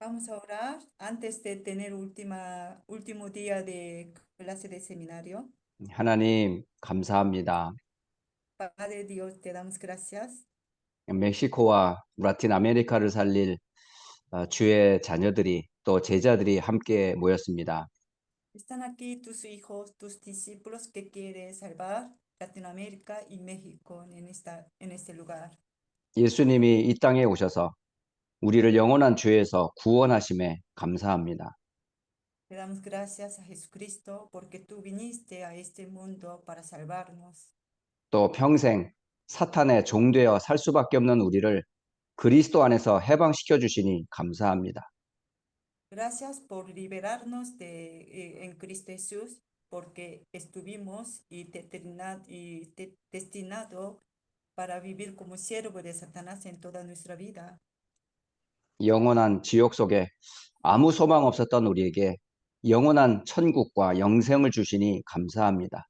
Vamos a orar antes de tener último día de clase de seminario. 하나님, 감사합니다. Padre Dios, te damos gracias. 멕시코와 라틴 아메리카를 살릴 주의 자녀들이 또 제자들이 함께 모였습니다. Están aquí tus hijos, tus discípulos que quieren salvar Latinoamérica y México en este lugar. 예수님이 이 땅에 오셔서 우리를 영원한 죄에서 구원하심에 감사합니다. Te damos gracias a Jesucristo porque tú viniste a este mundo para salvarnos. 또 평생 사탄의 종되어 살 수밖에 없는 우리를 그리스도 안에서 해방시켜 주시니 감사합니다. Gracias por liberarnos en Cristo Jesús, porque estuvimos destinado para vivir como siervo de Satanás en toda nuestra vida. 영원한 지옥 속에 아무 소망 없었던 우리에게 영원한 천국과 영생을 주시니 감사합니다.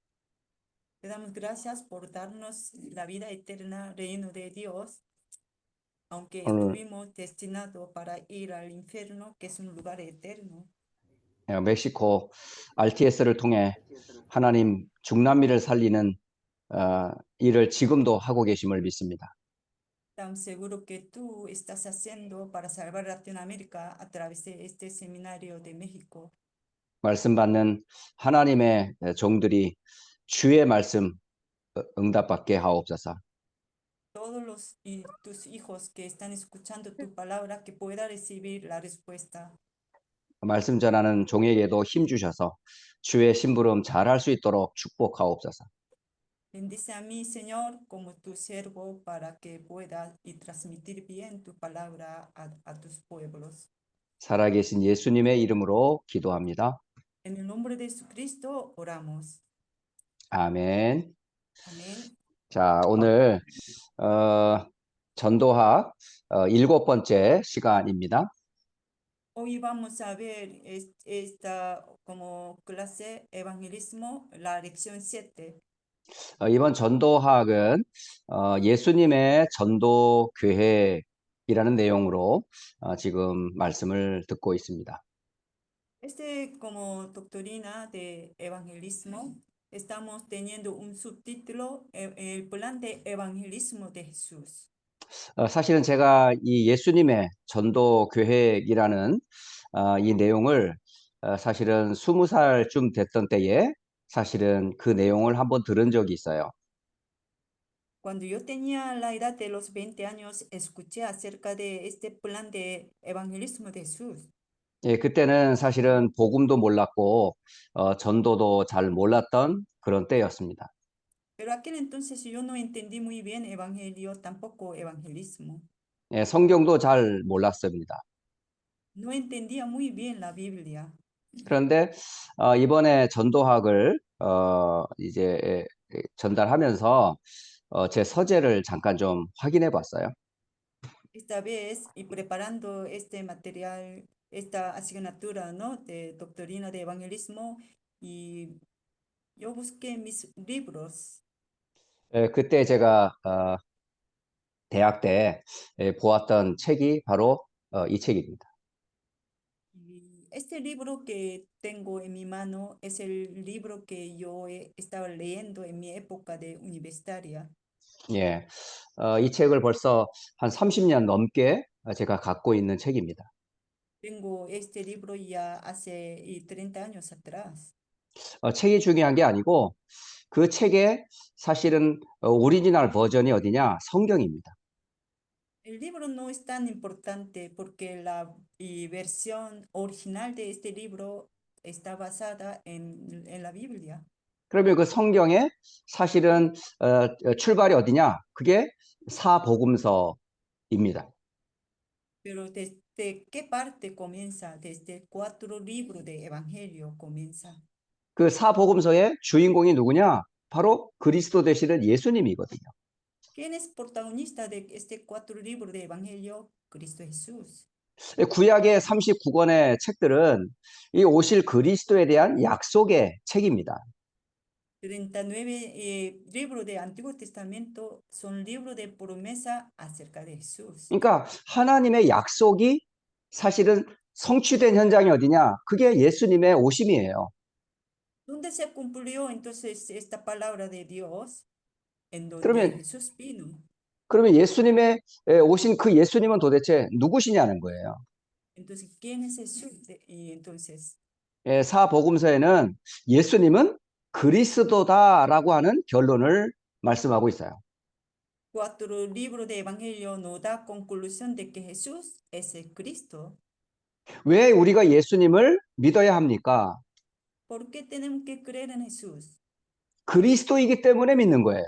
Te damos gracias por darnos la vida eterna, reino de Dios, aunque 오늘 estuvimos destinados para ir al infierno, que es un lugar eterno. 멕시코 RTS를 통해 하나님 중남미를 살리는 일을 지금도 하고 계심을 믿습니다. Tan seguro que tú estás haciendo para salvar Latinoamérica a través de este seminario de México. 말씀 받는 하나님의 종들이 주의 말씀 응답받게 하옵소서. Tus hijos que están escuchando tu palabra, que pueda recibir la respuesta. 말씀 전하는 종에게도 힘 주셔서 주의 심부름 잘할 수 있도록 축복하옵소서. Bendice a mí, Señor, como tu siervo, para que pueda y transmitir bien tu palabra a tus pueblos. 살아계신 예수님의 이름으로 기도합니다. En el nombre de Jesucristo oramos. 아멘. Amén. 자, 오늘 전도학 7번째 시간입니다. Hoy vamos a ver esta como clase evangelismo, la lección 7. 이번 전도학은 예수님의 전도 계획이라는 내용으로 지금 말씀을 듣고 있습니다. Como doctrina de evangelismo, estamos teniendo un subtítulo, el plan de evangelismo de Jesús. 사실은 제가 이 예수님의 전도 계획이라는 이 내용을 사실은 20살쯤 됐던 때에 사실은 그 내용을 한번 들은 적이 있어요. Cuando yo tenía la edad de los 20 años, escuché acerca de este plan de evangelismo de Jesús. 예, 그때는 사실은 복음도 몰랐고 전도도 잘 몰랐던 그런 때였습니다. Pero aquel entonces yo no entendí muy bien evangelio, tampoco evangelismo. 예, 성경도 잘 몰랐습니다. No entendía muy bien la Biblia. 그런데 이번에 전도학을 이제 전달하면서 제 서재를 잠깐 좀 확인해 봤어요. Esta vez, y preparando este material, esta asignatura, ¿no? De doctrina de evangelismo, y yo busqué mis libros. 예, 그때 제가 대학 때 보았던 책이 바로 이 책입니다. Y este libro que tengo en mi mano es el libro que yo estaba leyendo en mi época de universitaria. 예, 이 책을 벌써 한 30년 넘게 제가 갖고 있는 책입니다. Tengo este libro ya hace 30 años atrás. 책이 중요한 게 아니고 그 책의 사실은 오리지널 버전이 어디냐? 성경입니다. El libro no es tan importante porque la versión original de este libro está basada en la Biblia. 그러면 그 성경의 사실은 출발이 어디냐? 그게 사복음서입니다. Pero ¿desde qué parte comienza? Desde 4 libros de Evangelio comienza. 그 사복음서의 주인공이 누구냐? 바로 그리스도 되시는 예수님이거든요. ¿Quién es protagonista de este 4 libros de Evangelio? Cristo Jesús. 구약의 39권의 책들은 이 오실 그리스도에 대한 약속의 책입니다. 39 libros del Antiguo Testamento son libros de promesa acerca de Jesús. 그러니까 하나님의 약속이 사실은 성취된 현장이 어디냐? 그게 예수님의 오심이에요. ¿Dónde se cumplió entonces esta palabra de Dios? En donde 그러면 Jesús vino. 그러면 예수님의 오신 그 예수님은 도대체 누구시냐는 거예요. Entonces, ¿quién es Jesús? Y entonces, 사복음서에는 예수님은 그리스도다라고 하는 결론을 말씀하고 있어요. cuatro libros de Evangelio nos da conclusión de que Jesús es el Cristo. 왜 우리가 예수님을 믿어야 합니까? ¿Por qué tenemos que creer en Jesús? 그리스도이기 때문에 믿는 거예요.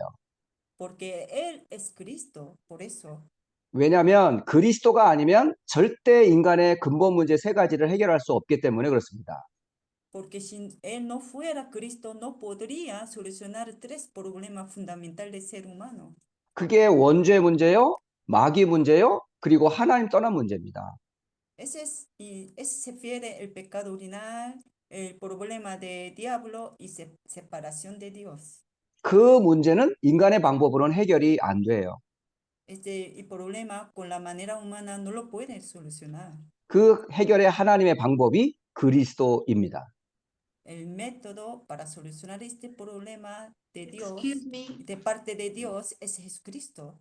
Porque Él es Cristo, por eso. 왜냐하면 그리스도가 아니면 절대 인간의 근본 문제 세 가지를 해결할 수 없기 때문에 그렇습니다. Porque si Él no fuera Cristo, no podría solucionar tres problemas fundamentales del ser humano. 그게 원죄 문제요, 마귀 문제요, 그리고 하나님 떠난 문제입니다. Ese se refiere el pecado original, el problema de diablo y separación de Dios. 그 문제는 인간의 방법으로는 해결이 안 돼요. El problema con la manera humana no lo puede solucionar. 그 해결의 하나님의 방법이 그리스도입니다. El método para solucionar este problema de Dios, Excuse me, de parte de Dios, es Jesucristo.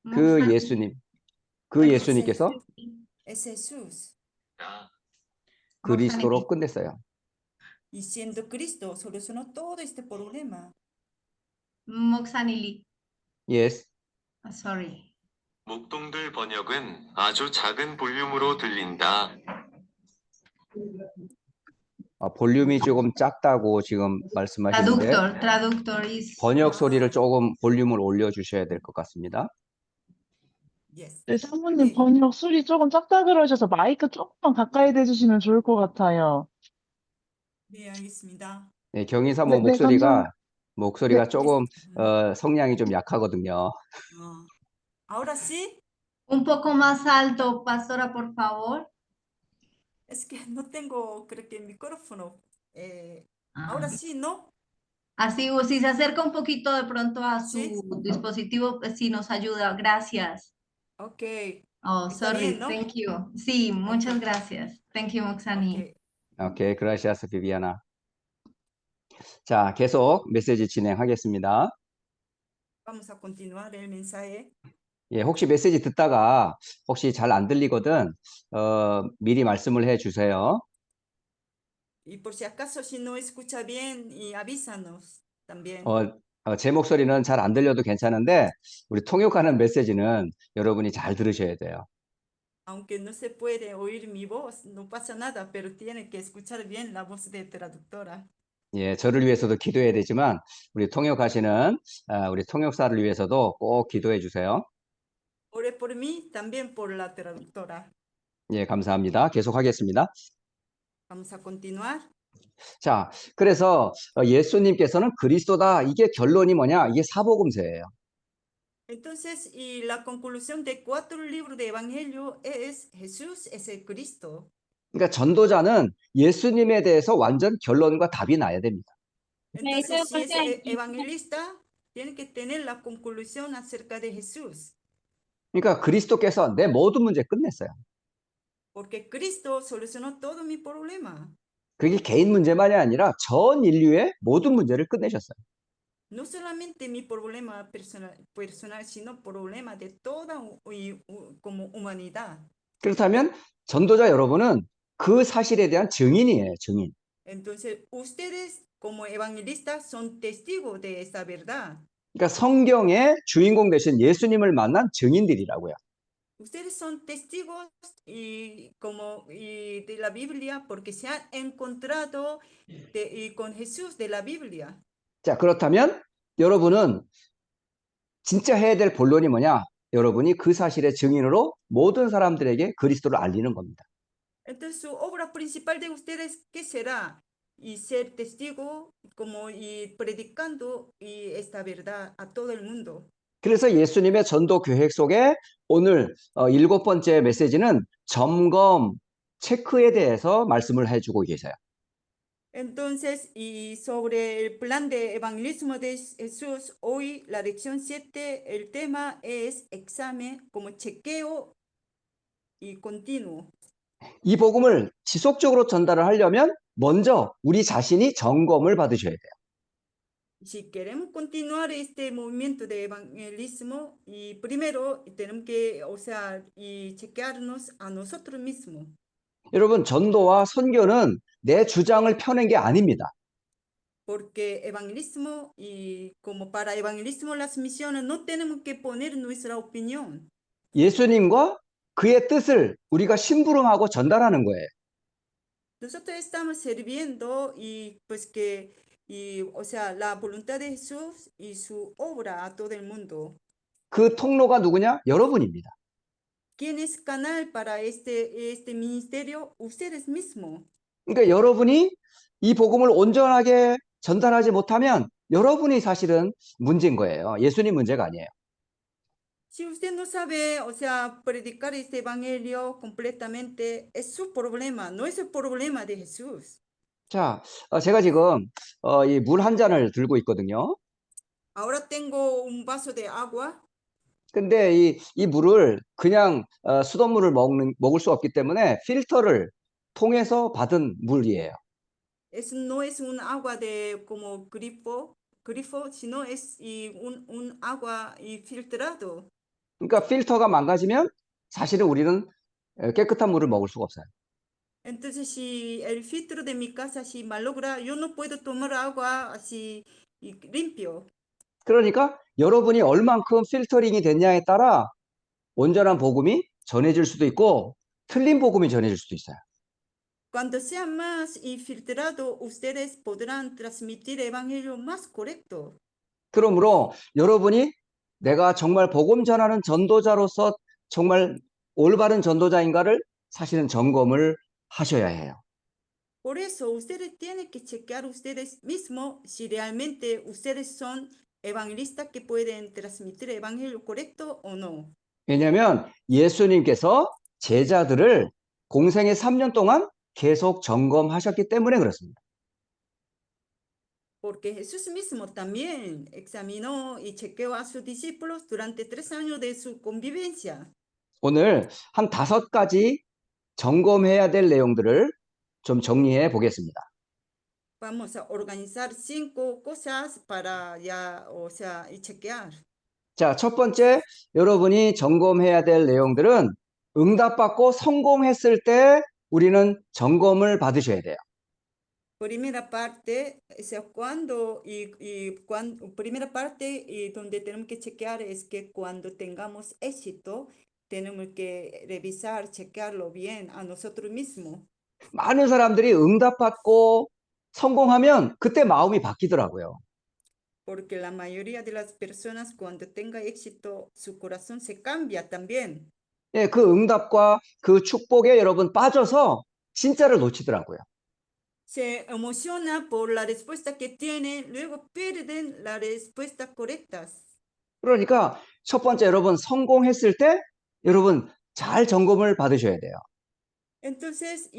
그 목사님. 예수님, 그 예수님께서 Es Jesús. 그리스도로 목사님. 끝냈어요. Y siendo Cristo, solucionó todo este problema. 목사님. Yes. Sorry. 목동들 번역은 아주 작은 볼륨으로 들린다. 볼륨이 조금 작다고 지금 말씀하시는데 Traductor is. 번역 소리를 조금 볼륨을 올려주셔야 될 것 같습니다. Yes. 네, 사모님 네. 번역 소리 조금 작다 그러셔서 마이크 조금만 가까이 대주시면 좋을 것 같아요. 네, 알겠습니다. 네, 경인사모 네, 목소리가 네. 조금 성량이 좀 약하거든요. Ahora sí, Un poco más alto, pastora, por favor. es que no tengo, creo que el micrófono. Ahora sí, ¿no? Así, si se acerca un poquito de pronto a su Sí. dispositivo, pues sí nos ayuda. Gracias. Ok. Oh, Está sorry. bien, ¿no? Thank you. Sí, muchas Ok. gracias. Thank you, 목사님. Ok. 오케이, 그라시아스 비비아나. 자, 계속 메시지 진행하겠습니다. Vamos a continuar el mensaje. 예, 혹시 메시지 듣다가 혹시 잘 안 들리거든 미리 말씀을 해 주세요. Y por si acaso, si no escucha bien, y avísanos también. 제 목소리는 잘 안 들려도 괜찮은데 우리 통역하는 메시지는 여러분이 잘 들으셔야 돼요. Aunque no se puede oír mi voz, no pasa nada, pero tiene que escuchar bien la voz de traductora. 예, 저를 위해서도 기도해야 되지만 우리 통역하시는 우리 통역사를 위해서도 꼭 기도해 주세요. Ore por mí, también por la traductora. 예, 감사합니다. 계속하겠습니다. Vamos a continuar. 자, 그래서 예수님께서는 그리스도다. 이게 결론이 뭐냐? 이게 사복음서예요. Entonces, y la conclusión de cuatro libros de Evangelio es Jesús es el Cristo. 그러니까 전도자는 예수님에 대해서 완전 결론과 답이 나야 됩니다. Entonces, si es evangelista, tiene que tener la conclusión acerca de Jesús. 그러니까 그리스도께서 내 모든 문제 끝냈어요. Porque Cristo solucionó todo mi problema. 그게 개인 문제만이 아니라 전 인류의 모든 문제를 끝내셨어요. No solamente mi problema personal, sino problema de toda como humanidad. 그렇다면 전도자 여러분은 그 사실에 대한 증인이에요, 증인. Entonces, ustedes como evangelistas son testigos de esa verdad. 그러니까 성경의 주인공 되신 예수님을 만난 증인들이라고요. Ustedes son testigos de la Biblia porque se han encontrado con Jesús de la Biblia. 자, 그렇다면 여러분은 진짜 해야 될 본론이 뭐냐? 여러분이 그 사실의 증인으로 모든 사람들에게 그리스도를 알리는 겁니다. Entonces, su obra principal de ustedes, ¿qué será? Y ser testigo y predicando esta verdad a todo el mundo. 그래서 예수님의 전도 계획 속에 오늘 7번째 메시지는 점검, 체크에 대해서 말씀을 해주고 계세요. Entonces, y sobre el plan de evangelismo de Jesús, hoy la lección 7, el tema es examen como chequeo y continuo. 이 복음을 지속적으로 전달을 하려면 먼저 우리 자신이 점검을 받으셔야 돼요. Si queremos continuar este movimiento de evangelismo, y primero tenemos que, o sea, y chequearnos a nosotros mismos. 여러분, 전도와 선교는 내 주장을 펴는 게 아닙니다. Porque evangelismo y como para evangelismo las misiones no tenemos que poner nuestra opinión. 예수님과 그의 뜻을 우리가 심부름하고 전달하는 거예요. Nosotros estamos sirviendo y pues que, y, o sea, la voluntad de Jesús y su obra a todo el mundo. 그 통로가 누구냐? 여러분입니다. ¿Quién es canal para este ministerio? Ustedes mismos. 그러니까 여러분이 이 복음을 온전하게 전달하지 못하면 여러분이 사실은 문제인 거예요. 예수님 문제가 아니에요. Si usted no sabe, o sea, predicar este evangelio completamente, es su problema, no es el problema de Jesús. 자, 제가 지금 이 물 한 잔을 들고 있거든요. Ahora tengo un vaso de agua. 근데 이 물을 그냥 수돗물을 먹을 수 없기 때문에 필터를 통해서 받은 물이에요. No es un agua de como grifo, sino es un agua filtrado. 그러니까 필터가 망가지면 사실은 우리는 깨끗한 물을 먹을 수가 없어요. Entonces, si el filtro de mi casa si malogra, yo no puedo tomar agua así limpio. 그러니까 여러분이 얼만큼 필터링이 됐냐에 따라 온전한 복음이 전해질 수도 있고 틀린 복음이 전해질 수도 있어요. Cuando sea más filtrado, ustedes podrán transmitir el evangelio más correcto. 그러므로 여러분이 내가 정말 복음 전하는 전도자로서 정말 올바른 전도자인가를 사실은 점검을 하셔야 해요. Por eso, ustedes tienen que chequear ustedes mismos si realmente ustedes son evangelistas que pueden transmitir el evangelio correcto o no. 왜냐하면 예수님께서 제자들을 공생의 3년 동안 계속 점검하셨기 때문에 그렇습니다. Porque Jesús mismo también examinó y chequeó a sus discípulos durante 3 años de su convivencia. 오늘 한 5가지 점검해야 될 내용들을 좀 정리해 보겠습니다. Vamos a organizar 5 cosas para ya, o sea, y chequear. 자, 첫 번째 여러분이 점검해야 될 내용들은 응답받고 성공했을 때 우리는 점검을 받으셔야 돼요. Primera parte, o sea, primera parte y donde tenemos que chequear es que cuando tengamos éxito, tenemos que revisar, chequearlo bien a nosotros mismos. 많은 사람들이 응답받고 성공하면 그때 마음이 바뀌더라고요. Porque la mayoría de las personas cuando tenga éxito, su corazón se cambia también. 예, 그 응답과 그 축복에 여러분 빠져서 진짜를 놓치더라고요. Se emociona por la respuesta que tienen, luego pierden las respuestas correctas. 그러니까 첫 번째 여러분 성공했을 때 여러분 잘 점검을 받으셔야 돼요. Entonces,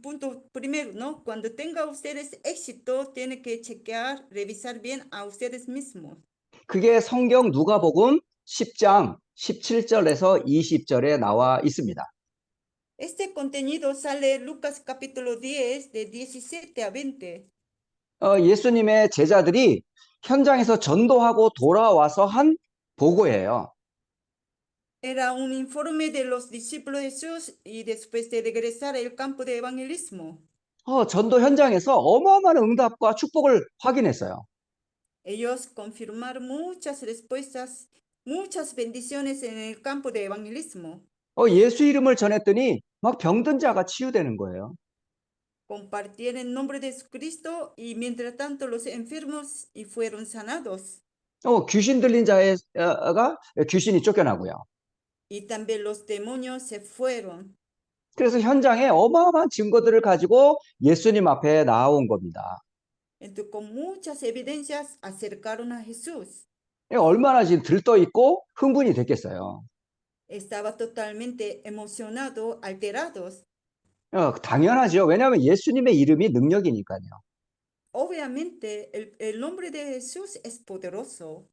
punto primero, ¿no? Cuando tenga ustedes éxito, tienen que chequear, revisar bien a ustedes mismos. 그게 성경 누가복음 10장 17절에서 20절에 나와 있습니다. Este contenido sale Lucas capítulo 10, de 17 a 20. 예수님의 제자들이 현장에서 전도하고 돌아와서 한 보고예요. Era un informe de los discípulos de Jesús y después de regresar al campo de evangelismo. 전도 현장에서 어마어마한 응답과 축복을 확인했어요. Ellos confirmaron muchas respuestas, muchas bendiciones en el campo de evangelismo. 예수 이름을 전했더니 막 병든 자가 치유되는 거예요. Compartieron el nombre de Jesucristo y mientras tanto los enfermos y fueron sanados. 귀신 들린 자가 귀신이 쫓겨나고요. Y también los demonios se fueron. 그래서 현장에 어마어마한 증거들을 가지고 예수님 앞에 나온 겁니다. Entonces, con muchas evidencias acercaron a Jesús. 얼마나 지금 들떠 있고 흥분이 됐겠어요. Estaba totalmente emocionado, alterados. 당연하죠. 왜냐하면 예수님의 이름이 능력이니까요. Obviamente, el nombre de Jesús es poderoso.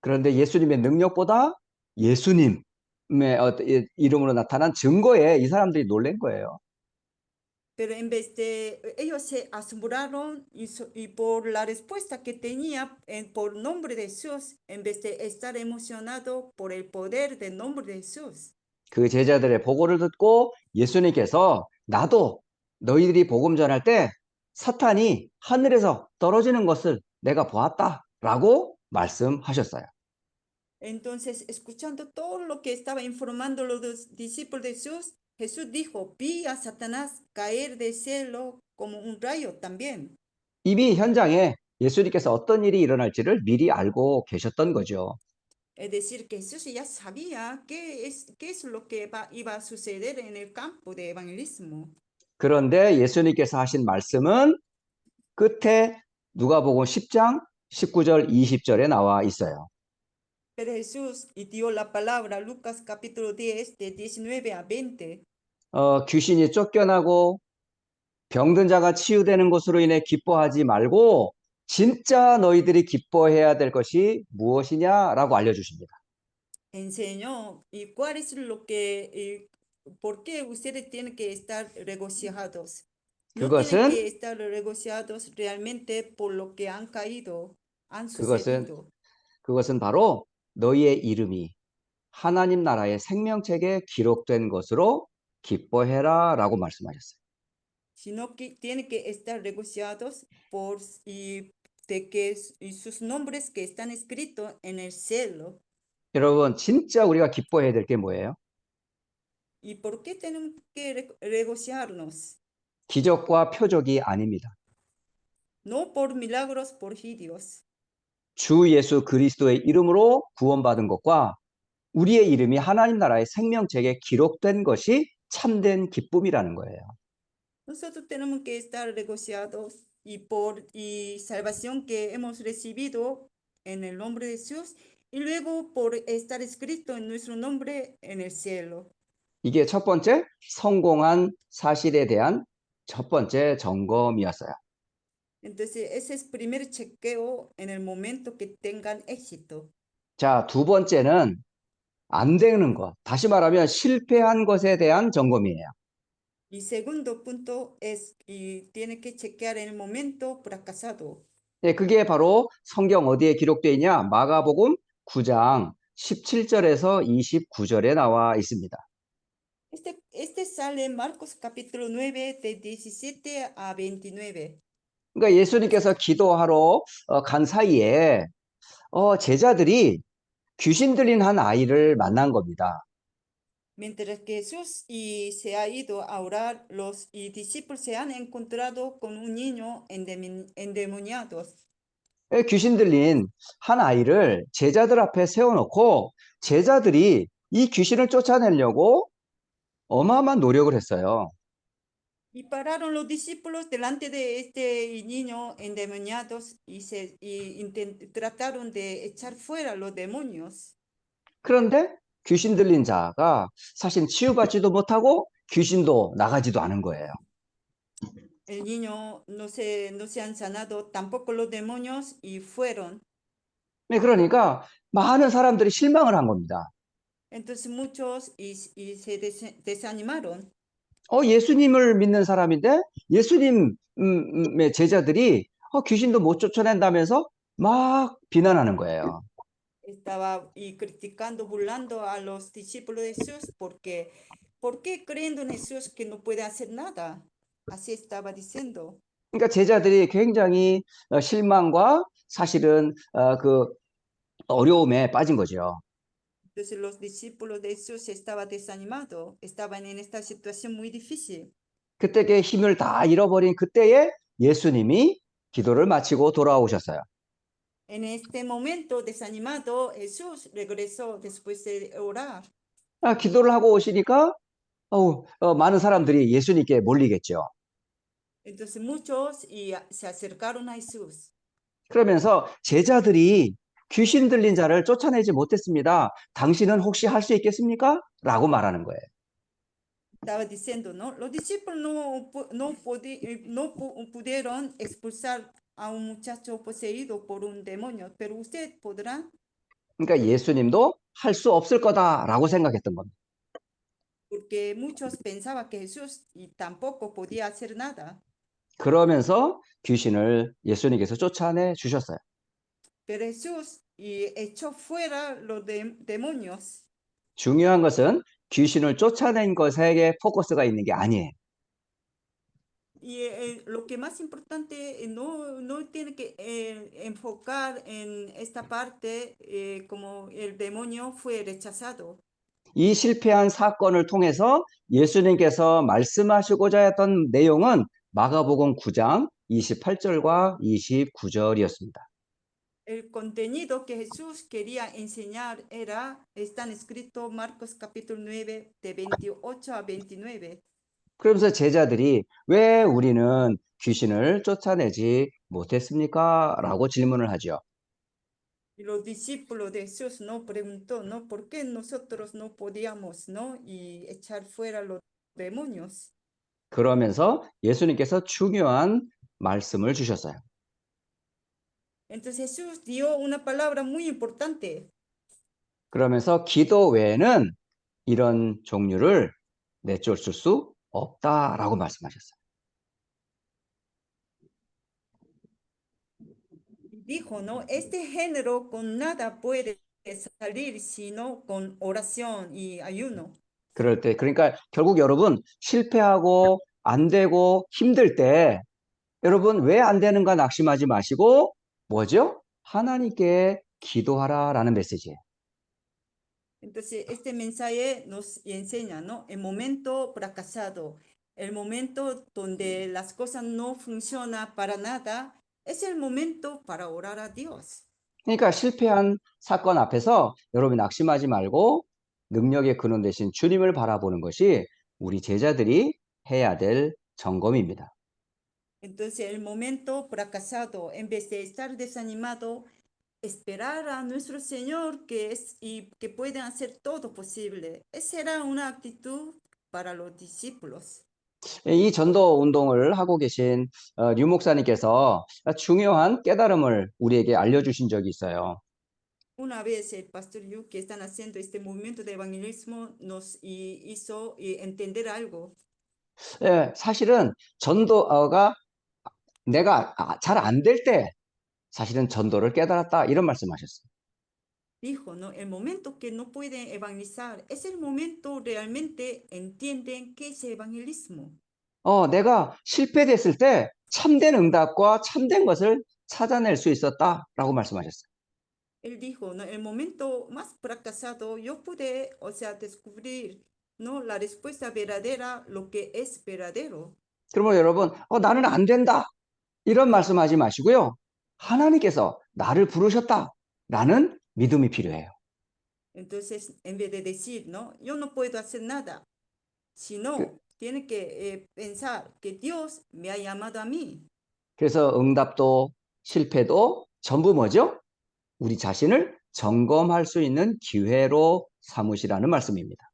그런데 예수님의 능력보다 예수님, 이름으로 나타난 증거에 이 사람들이 놀란 거예요. Pero en vez de, ellos se asombraron y por la respuesta que tenía por nombre de Jesús, en vez de estar emocionado por el poder del nombre de Jesús. 그 제자들의 보고를 듣고 예수님께서 나도 너희들이 복음 전할 때 사탄이 하늘에서 떨어지는 것을 내가 보았다라고 말씀하셨어요. Entonces, escuchando todo lo que estaba informando los discípulos de Jesús, Jesús dijo, vi a Satanás caer del cielo como un rayo también. 이미 현장에 예수님께서 어떤 일이 일어날지를 미리 알고 계셨던 거죠. Es decir, que Jesús ya sabía qué es lo que iba a suceder en el campo de evangelismo. 그런데 예수님께서 하신 말씀은 끝에 누가복음 10장 19절 20절에 나와 있어요. Pero Jesús dio la palabra, Lucas capítulo 10, de 19 a 20. 귀신이 쫓겨나고 병든 자가 치유되는 것으로 인해 기뻐하지 말고 진짜 너희들이 기뻐해야 될 것이 무엇이냐라고 알려주십니다. Enseñó, ¿y cuál es lo que, por qué ustedes tienen que estar regocijados? No tienen 그것은 que estar regocijados realmente por lo que han caído, han 그것은 sucedido, 그것은 바로 너희의 이름이 하나님 나라의 생명책에 기록된 것으로 기뻐해라라고 말씀하셨어요. sino que tienen que estar regocijados de que sus nombres que están escritos en el cielo. 여러분, 진짜 우리가 기뻐해야 될 게 뭐예요? ¿Y por qué tenemos que regocijarnos? 기적과 표적이 아닙니다. No por milagros, por prodigios. 주 예수 그리스도의 이름으로 구원받은 것과 우리의 이름이 하나님 나라의 생명책에 기록된 것이 참된 기쁨이라는 거예요. Nosotros tenemos que estar regocijados y salvación que hemos recibido en el nombre de Jesús y luego por estar escrito en nuestro nombre en el cielo. 이게 첫 번째 성공한 사실에 대한 첫 번째 점검이었어요. Entonces, ese es el primer chequeo en el momento que tengan éxito. 자, 두 번째는 안 되는 것, 다시 말하면 실패한 것에 대한 점검이에요. Y segundo punto es, y tiene que chequear en el momento fracasado. 네, 그게 바로 성경 어디에 기록되어 있냐? 마가복음 9장 17절에서 29절에 나와 있습니다. Este sale en Marcos capítulo 9 de 17 a 29. 그러니까 예수님께서 기도하러 간 사이에 제자들이 귀신 들린 한 아이를 만난 겁니다. Mientras que Jesús se ha ido a orar, los discípulos se han encontrado con un niño endemoniado. 귀신 들린 한 아이를 제자들 앞에 세워놓고 제자들이 이 귀신을 쫓아내려고 어마어마한 노력을 했어요. Y pararon los discípulos delante de este niño endemoniado trataron de echar fuera los demonios. 그런데 귀신 들린 자가 사실 치유받지도 못하고 귀신도 나가지도 않은 거예요. El niño no se han sanado tampoco los demonios y fueron. 네, 그러니까 많은 사람들이 실망을 한 겁니다. Entonces muchos se desanimaron. 예수님을 믿는 사람인데 예수님의 제자들이 귀신도 못 쫓아낸다면서 막 비난하는 거예요. Estaba criticando, burlando a los discípulos de Jesús porque, ¿por qué creyendo en Jesús que no puede hacer nada? Así estaba diciendo. 그러니까 제자들이 굉장히 실망과 사실은 그 어려움에 빠진 거죠. Entonces los discípulos de Jesús estaban desanimados, estaban en esta situación muy difícil. 그때의 힘을 다 잃어버린 그때에 예수님이 기도를 마치고 돌아오셨어요. En este momento desanimado, Jesús regresó después de orar. 기도를 하고 오시니까 많은 사람들이 예수님께 몰리겠죠. Entonces muchos se acercaron a Jesús. 그러면서 제자들이 귀신 들린 자를 쫓아내지 못했습니다. 당신은 혹시 할 수 있겠습니까? 라고 말하는 거예요. Estaba diciendo, ¿no? Los discípulos no pudieron expulsar a un muchacho poseído por un demonio, pero usted podrá. 그러니까 예수님도 할 수 없을 거다라고 생각했던 겁니다. porque muchos pensaban que Jesús y tampoco podía hacer nada. 그러면서 귀신을 예수님께서 쫓아내 주셨어요. Pero Jesús y echó fuera los demonios. 중요한 것은 귀신을 쫓아낸 것에게 포커스가 있는 게 아니에요. Y lo que más importante, no tiene que enfocar en esta parte como el demonio fue rechazado. 이 실패한 사건을 통해서 예수님께서 말씀하시고자 했던 내용은 마가복음 9장 28절과 29절이었습니다. El contenido que Jesús quería enseñar están escritos Marcos capítulo 9 de 28 a 29. 그러면서 제자들이 왜 우리는 귀신을 쫓아내지 못했습니까? 라고 질문을 하죠. Y los discípulos de Jesús no preguntó, ¿no? ¿Por qué nosotros no podíamos, ¿no? Y echar fuera los demonios. 그러면서 예수님께서 중요한 말씀을 주셨어요. Entonces Jesús dio una palabra muy importante. 그러면서 기도 외에는 이런 종류를 내쫓을 수 없다라고 말씀하셨어요. Dijo, ¿no? Este género con nada puede salir sino con oración y ayuno. 그럴 때, 그러니까 결국 여러분 실패하고 안 되고 힘들 때 여러분 왜 안 되는가 낙심하지 마시고 뭐죠? 하나님께 기도하라라는 메시지예요. Entonces, este mensaje nos enseña, ¿no? El momento fracasado, el momento donde las cosas no funcionan para nada, es el momento para orar a Dios. 그러니까 실패한 사건 앞에서 여러분 낙심하지 말고 능력의 근원 되신 주님을 바라보는 것이 우리 제자들이 해야 될 점검입니다. Entonces, el momento fracasado, en vez de estar desanimado, esperar a nuestro Señor y que pueden hacer todo posible. Esa era una actitud para los discípulos. 이 전도 운동을 하고 계신 류 목사님께서 중요한 깨달음을 우리에게 알려주신 적이 있어요. Una vez el pastor Yu, que están haciendo este movimiento de evangelismo, nos hizo entender algo. 예, 사실은 전도가 내가 잘 안 될 때 사실은 전도를 깨달았다 이런 말씀하셨어요. Dijo, ¿no? El momento que no pueden evangelizar es el momento realmente entienden qué es evangelismo. 내가 실패됐을 때 참된 응답과 참된 것을 찾아낼 수 있었다라고 말씀하셨어요. Él dijo, ¿no? El momento más fracasado, yo pude, o sea, descubrir, ¿no? La respuesta verdadera, lo que es verdadero. 그러면 여러분, 나는 안 된다 이런 말씀하지 마시고요. 하나님께서 나를 부르셨다라는 믿음이 필요해요. Entonces, en vez de decir, ¿no? Yo no puedo hacer nada, sino tiene que pensar que Dios me ha llamado a mí. 그래서 응답도 실패도 전부 뭐죠? 우리 자신을 점검할 수 있는 기회로 삼으시라는 말씀입니다.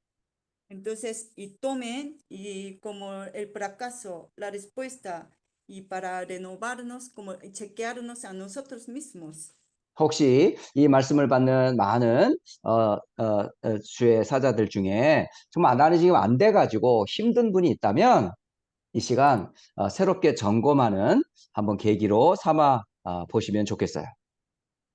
Entonces, y tomen y como el fracaso, la respuesta, y para renovarnos, como chequearnos a nosotros mismos. 혹시 이 말씀을 받는 많은 주의 사자들 중에 정말 나는 지금 안 돼가지고 힘든 분이 있다면 이 시간 새롭게 점검하는 한번 계기로 삼아 보시면 좋겠어요.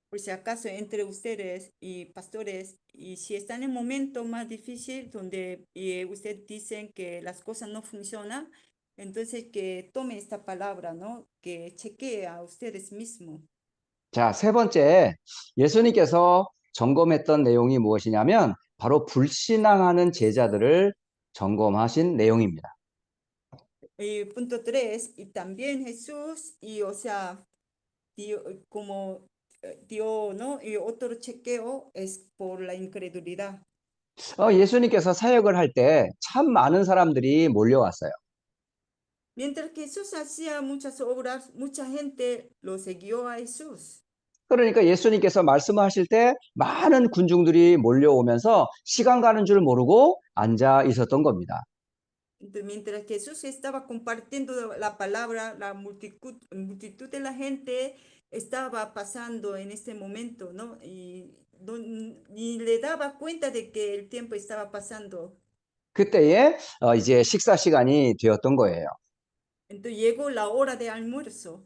Por si acaso entre ustedes y pastores, y si están en un momento más difícil donde ustedes dicen que las cosas no funcionan, entonces que tome esta palabra, ¿no? Que chequee a ustedes mismos. 자, 세 번째, 예수님께서 점검했던 내용이 무엇이냐면 바로 불신앙하는 제자들을 점검하신 내용입니다. Punto 3, y también Jesús, y o sea, dio, ¿no? Y otro chequeo es por la incredulidad. 예수님께서 사역을 할 때 참 많은 사람들이 몰려왔어요. Mientras que Jesús hacía muchas obras, mucha gente lo siguió a Jesús. 그러니까 예수님께서 말씀하실 때 많은 군중들이 몰려오면서 시간 가는 줄 모르고 앉아 있었던 겁니다. Entonces, mientras que Jesús estaba compartiendo la palabra, la multitud de la gente estaba pasando en este momento, ¿no? Y ni le daba cuenta de que el tiempo estaba pasando. 그때에 이제 식사 시간이 되었던 거예요. Entonces llegó la hora de almuerzo.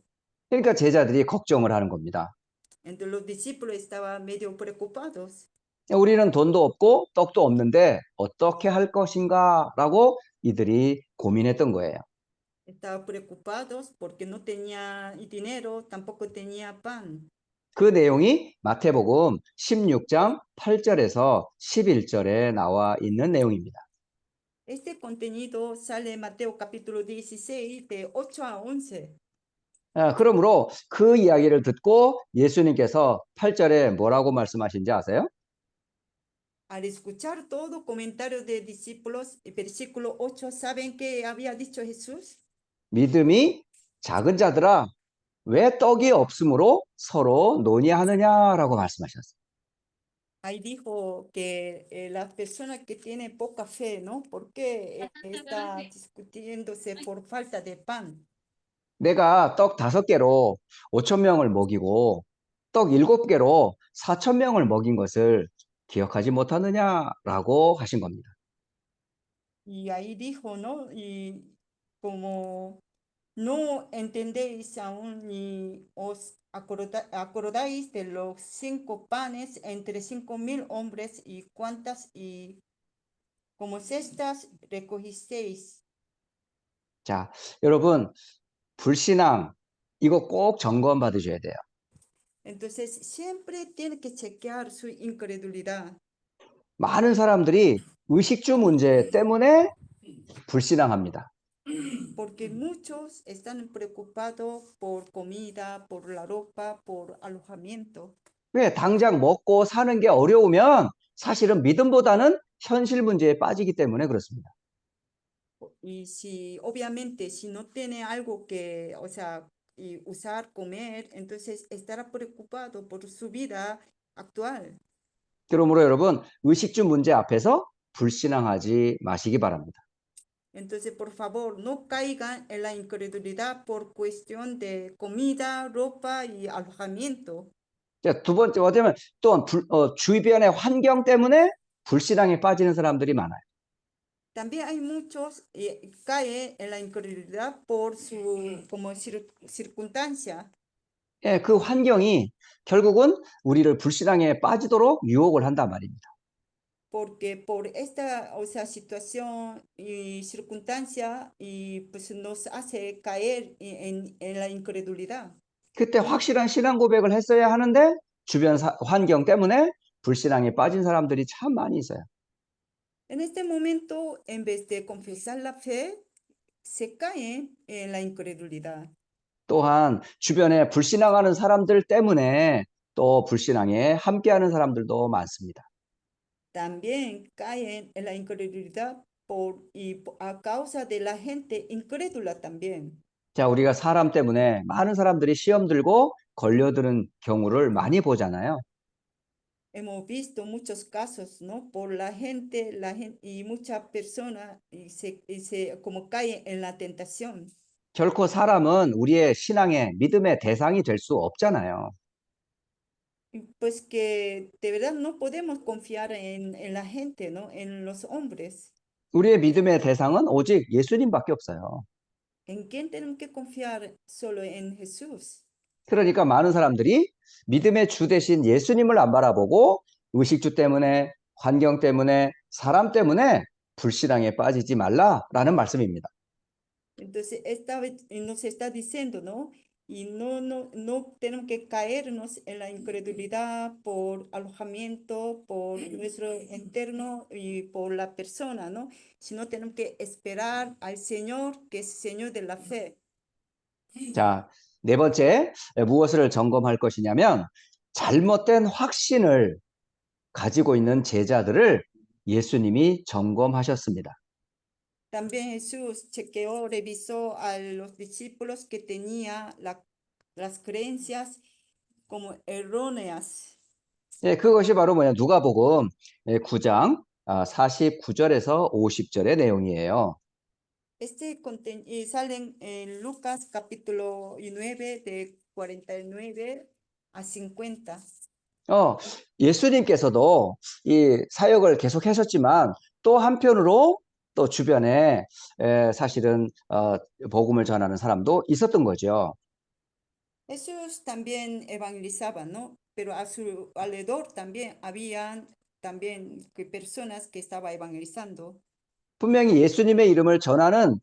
그러니까 제자들이 걱정을 하는 겁니다. Entonces los discípulos estaban medio preocupados. 우리는 돈도 없고 떡도 없는데 어떻게 할 것인가라고 이들이 고민했던 거예요. Estaban preocupados porque no tenía dinero, tampoco tenía pan. 그 내용이 마태복음 16장 8절에서 11절에 나와 있는 내용입니다. Este contenido sale en Mateo capítulo 16, de 8 a 11. 그러므로 그 이야기를 듣고 예수님께서 8절에 뭐라고 말씀하신지 아세요? Al escuchar todo comentario de discípulos, el versículo 8, ¿saben qué había dicho Jesús? 믿음이 작은 자들아 왜 떡이 없으므로 서로 논의하느냐라고 말씀하셨어요. Ahí dijo que las personas que tienen poca fe, ¿no? ¿Por qué está discutiéndose por falta de pan? 내가 떡 5개로 5천 명을 먹이고 떡 7개로 4천 명을 먹인 것을 기억하지 못하느냐라고 하신 겁니다. Y ahí dijo, ¿no? Y como no entendéis aún ni os acordáis de los 5 panes entre 5.000 hombres y cuántas y como cestas recogisteis. 자, 여러분 불신앙 이거 꼭 점검 받으셔야 돼요. Entonces siempre tiene que chequear su incredulidad. 많은 사람들이 의식주 문제 때문에 불신앙합니다. Porque muchos están preocupados por comida, por la ropa, por alojamiento. 왜 당장 먹고 사는 게 어려우면 사실은 믿음보다는 현실 문제에 빠지기 때문에 그렇습니다. Y si obviamente si no tiene algo que, o sea, y usar, comer, entonces estará preocupado por su vida actual. 그러므로 여러분 의식주 문제 앞에서 불신앙하지 마시기 바랍니다. Entonces, por favor, no caigan en la incredulidad por cuestión de comida, ropa y alojamiento. 자, 두 번째 어쩌면 또한 주변의 환경 때문에 불신앙에 빠지는 사람들이 많아요. También hay muchos que caen en la incredulidad por su como circunstancia, 예, 그 환경이 결국은 우리를 불신앙에 빠지도록 유혹을 한단 말입니다. porque por esta, o sea, situación y circunstancia y pues nos hace caer en la incredulidad. 그때 확실한 신앙 고백을 했어야 하는데 주변 환경 때문에 불신앙에 빠진 사람들이 참 많이 있어요. En este momento, en vez de confesar la fe, se caen en la incredulidad. 또한 주변에 불신앙하는 사람들 때문에 또 불신앙에 함께하는 사람들도 많습니다. También caen en la incredulidad a causa de la gente incrédula también. 자, 우리가 사람 때문에 많은 사람들이 시험 들고 걸려드는 경우를 많이 보잖아요. Hemos visto muchos casos, ¿no? Por la gente y muchas personas como caen en la tentación. 결코 사람은 우리의 신앙의 믿음의 대상이 될 수 없잖아요. Y pues que de verdad no podemos confiar en la gente, ¿no? En los hombres. 우리의 믿음의 대상은 오직 예수님밖에 없어요. ¿En quién tenemos que confiar? Solo en Jesús. 그러니까 많은 사람들이 믿음의 주 대신 예수님을 안 바라보고 의식주 때문에, 환경 때문에, 사람 때문에 불신앙에 빠지지 말라라는 말씀입니다. Entonces, esta vez nos está diciendo, ¿no? Y no tenemos que caernos en la incredulidad por alojamiento, por nuestro interno y por la persona, ¿no? Sino tenemos que esperar al Señor, que es Señor de la fe. 자, 네 번째, 무엇을 점검할 것이냐면 잘못된 확신을 가지고 있는 제자들을 예수님이 점검하셨습니다. También Jesús chequeó, revisó a los discípulos que tenían las creencias como erróneas. 예, 그것이 바로 뭐냐? 누가복음 9장 49절에서 50절의 내용이에요. Este salen en Lucas capítulo 9 de 49 a 50. 어, 예수님께서도 이 사역을 계속 하셨지만 또 한편으로 또 주변에 사실은 복음을 전하는 사람도 있었던 거죠. Jesús también evangelizaba, ¿no? Pero a su alrededor también habían también personas que estaban evangelizando. 분명히 예수님의 이름을 전하는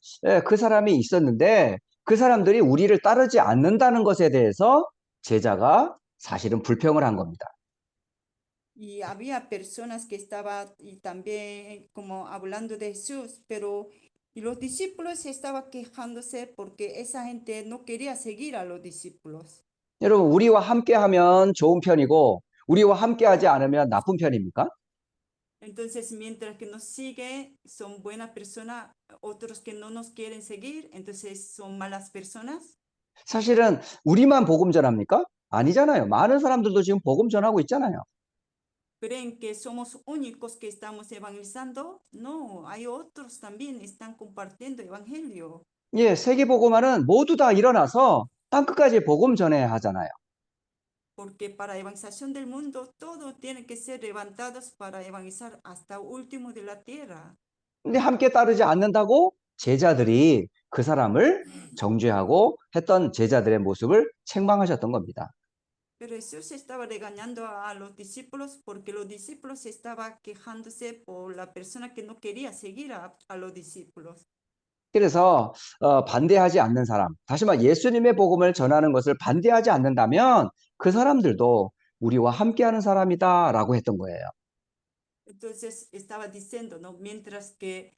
그 사람이 있었는데 그 사람들이 우리를 따르지 않는다는 것에 대해서 제자가 사실은 불평을 한 겁니다. Y había personas que estaban y también como hablando de Jesús, pero y los discípulos estaban quejándose porque esa gente no quería seguir a los discípulos. 여러분, 우리와 함께하면 좋은 편이고 우리와 함께하지 않으면 나쁜 편입니까? Entonces, mientras que nos siguen, son buenas personas, otros que no nos quieren seguir, entonces son malas personas. 사실은 우리만 복음 전합니까? 아니잖아요. 많은 사람들도 지금 복음 전하고 있잖아요. ¿Creen que somos únicos que estamos evangelizando? No, hay otros también están compartiendo evangelio. 예, 세계 복음화는 모두 다 일어나서 땅 끝까지 복음 전해야 하잖아요. Porque para evangelización del mundo, todos tienen que ser levantados para evangelizar hasta último de la tierra. 근데 함께 따르지 않는다고 제자들이 그 사람을 정죄하고 했던 제자들의 모습을 책망하셨던 겁니다. Pero Jesús estaba regañando a los discípulos porque los discípulos estaban quejándose por la persona que no quería seguir a los discípulos. 그래서 반대하지 않는 사람, 다시 말해 예수님의 복음을 전하는 것을 반대하지 않는다면 그 사람들도 우리와 함께하는 사람이다라고 했던 거예요. Entonces estaba diciendo, ¿no? Mientras que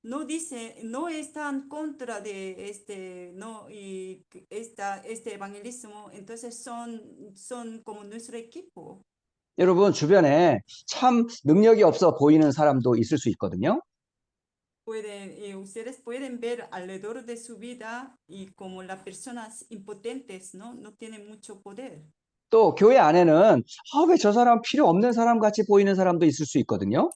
no dice, no está en contra de ¿no? Y este evangelismo, entonces son como nuestro equipo. 여러분 주변에 참 능력이 없어 보이는 사람도 있을 수 있거든요. Ustedes pueden ver alrededor de su vida y como las personas impotentes, ¿no? No tienen mucho poder. 또 교회 안에는 왜 저 사람 필요 없는 사람 같이 보이는 사람도 있을 수 있거든요.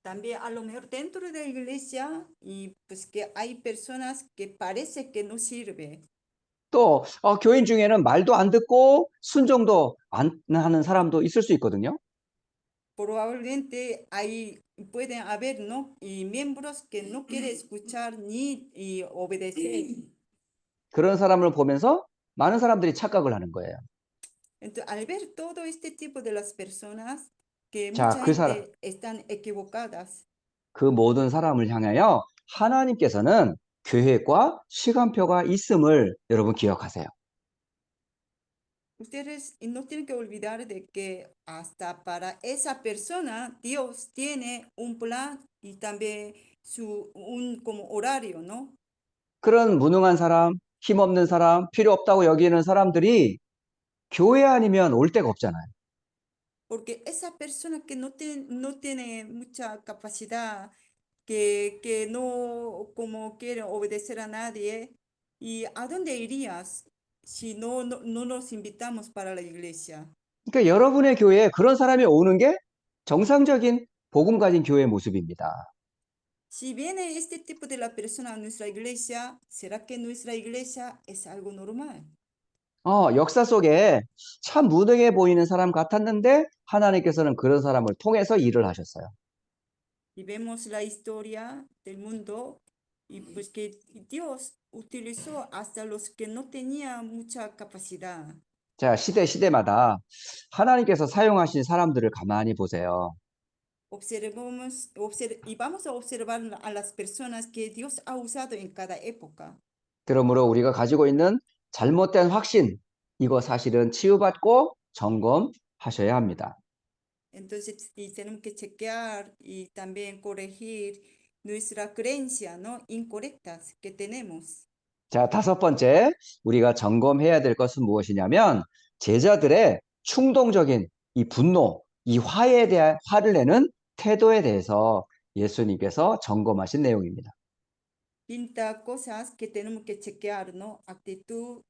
También a lo mejor dentro de la iglesia y pues que hay personas que parece que no sirve. 또 교인 중에는 말도 안 듣고 순종도 안 하는 사람도 있을 수 있거든요. Probablemente pueden haber, ¿no? Y miembros que no quieren escuchar ni obedecer. 그런 사람을 보면서 많은 사람들이 착각을 하는 거예요. Entonces, al ver todo este tipo de las personas, que 자, mucha 그 사람, gente están equivocadas, 그 모든 사람을 향하여 하나님께서는 계획과 시간표가 있음을 여러분 기억하세요. ustedes no tienen que olvidar de que hasta para esa persona Dios tiene un plan y también un como horario, ¿no? 그런 무능한 사람, 힘없는 사람, 필요 없다고 여기는 사람들이 교회 아니면 올 데가 없잖아요. Porque esa persona que no tiene mucha capacidad, que no como quiere obedecer a nadie, ¿y a dónde irías si no nos invitamos para la iglesia? 그러니까 여러분의 교회에 그런 사람이 오는 게 정상적인 복음 가진 교회의 모습입니다. Si viene este tipo de la persona a nuestra iglesia, ¿será que nuestra iglesia es algo normal? 역사 속에 참 무능해 보이는 사람 같았는데 하나님께서는 그런 사람을 통해서 일을 하셨어요. Y vemos la historia del mundo y pues que Dios utilizó hasta los que no tenían mucha capacidad. 자, 시대마다 하나님께서 사용하신 사람들을 가만히 보세요. Y vamos a observar a las personas que Dios ha usado en cada época. 그러므로 우리가 가지고 있는 잘못된 확신, 이거 사실은 치유받고 점검하셔야 합니다. Entonces, y tenemos que chequear y también corregir nuestra creencia, ¿no? Incorrectas que tenemos. 자, 다섯 번째, 우리가 점검해야 될 것은 무엇이냐면 제자들의 충동적인 이 분노, 이 화에 대한 화를 내는 태도에 대해서 예수님께서 점검하신 내용입니다. Pinta cosas que tenemos que chequear, ¿no? Actitud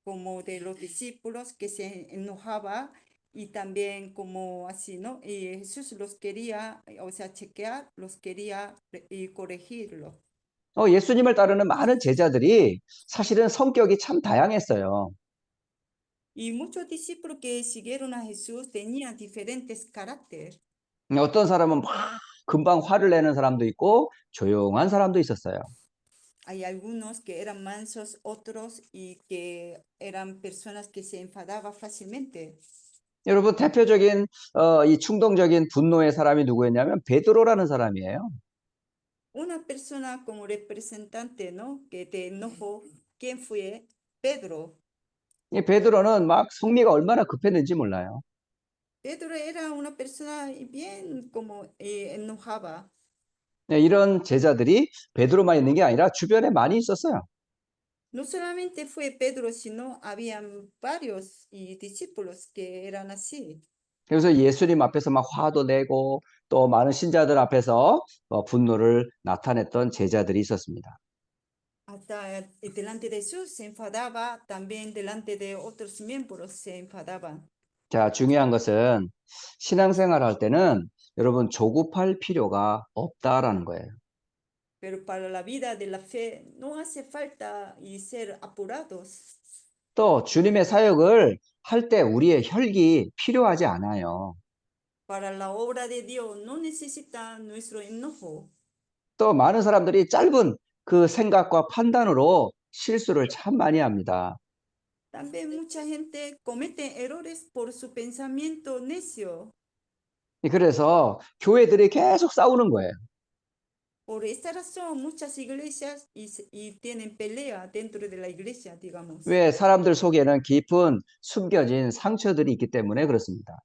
como de los discípulos que se enojaba y también como así, ¿no? Y Jesús los quería, o sea, chequear, los quería y corregirlo. 예수님을 따르는 많은 제자들이 사실은 성격이 참 다양했어요. Y muchos discípulos que siguieron a Jesús tenían diferentes caracteres. 어떤 사람은 막 금방 화를 내는 사람도 있고 조용한 사람도 있었어요. Hay algunos que eran mansos, otros y que eran personas que se enfadaban fácilmente. 여러분 대표적인 이 충동적인 분노의 사람이 누구였냐면 베드로라는 사람이에요. Una persona como representante, ¿no? Que te enojó, ¿quién fue? Pedro. 이 베드로는 막 성미가 얼마나 급했는지 몰라요. Pedro era una persona bien como enojaba. 네, 이런 제자들이 베드로만 있는 게 아니라 주변에 많이 있었어요. No solamente fue Pedro, sino habían varios discípulos que eran así. 그래서 예수님 앞에서 막 화도 내고 또 많은 신자들 앞에서 분노를 나타냈던 제자들이 있었습니다. Hasta delante de Jesús se enfadaba, también delante de otros miembros se enfadaban. 자, 중요한 것은 신앙생활 할 때는 여러분 조급할 필요가 없다라는 거예요. Pero para la vida de la fe no hace falta ser apurados. 또 주님의 사역을 할 때 우리의 혈기 필요하지 않아요. Para la obra de Dios no necesita nuestro enojo. 또 많은 사람들이 짧은 그 생각과 판단으로 실수를 참 많이 합니다. También mucha gente comete errores por su pensamiento necio. 그래서 교회들이 계속 싸우는 거예요. Por esta razón, muchas iglesias tienen pelea dentro de la iglesia, digamos. 왜? 사람들 속에는 깊은 숨겨진 상처들이 있기 때문에 그렇습니다.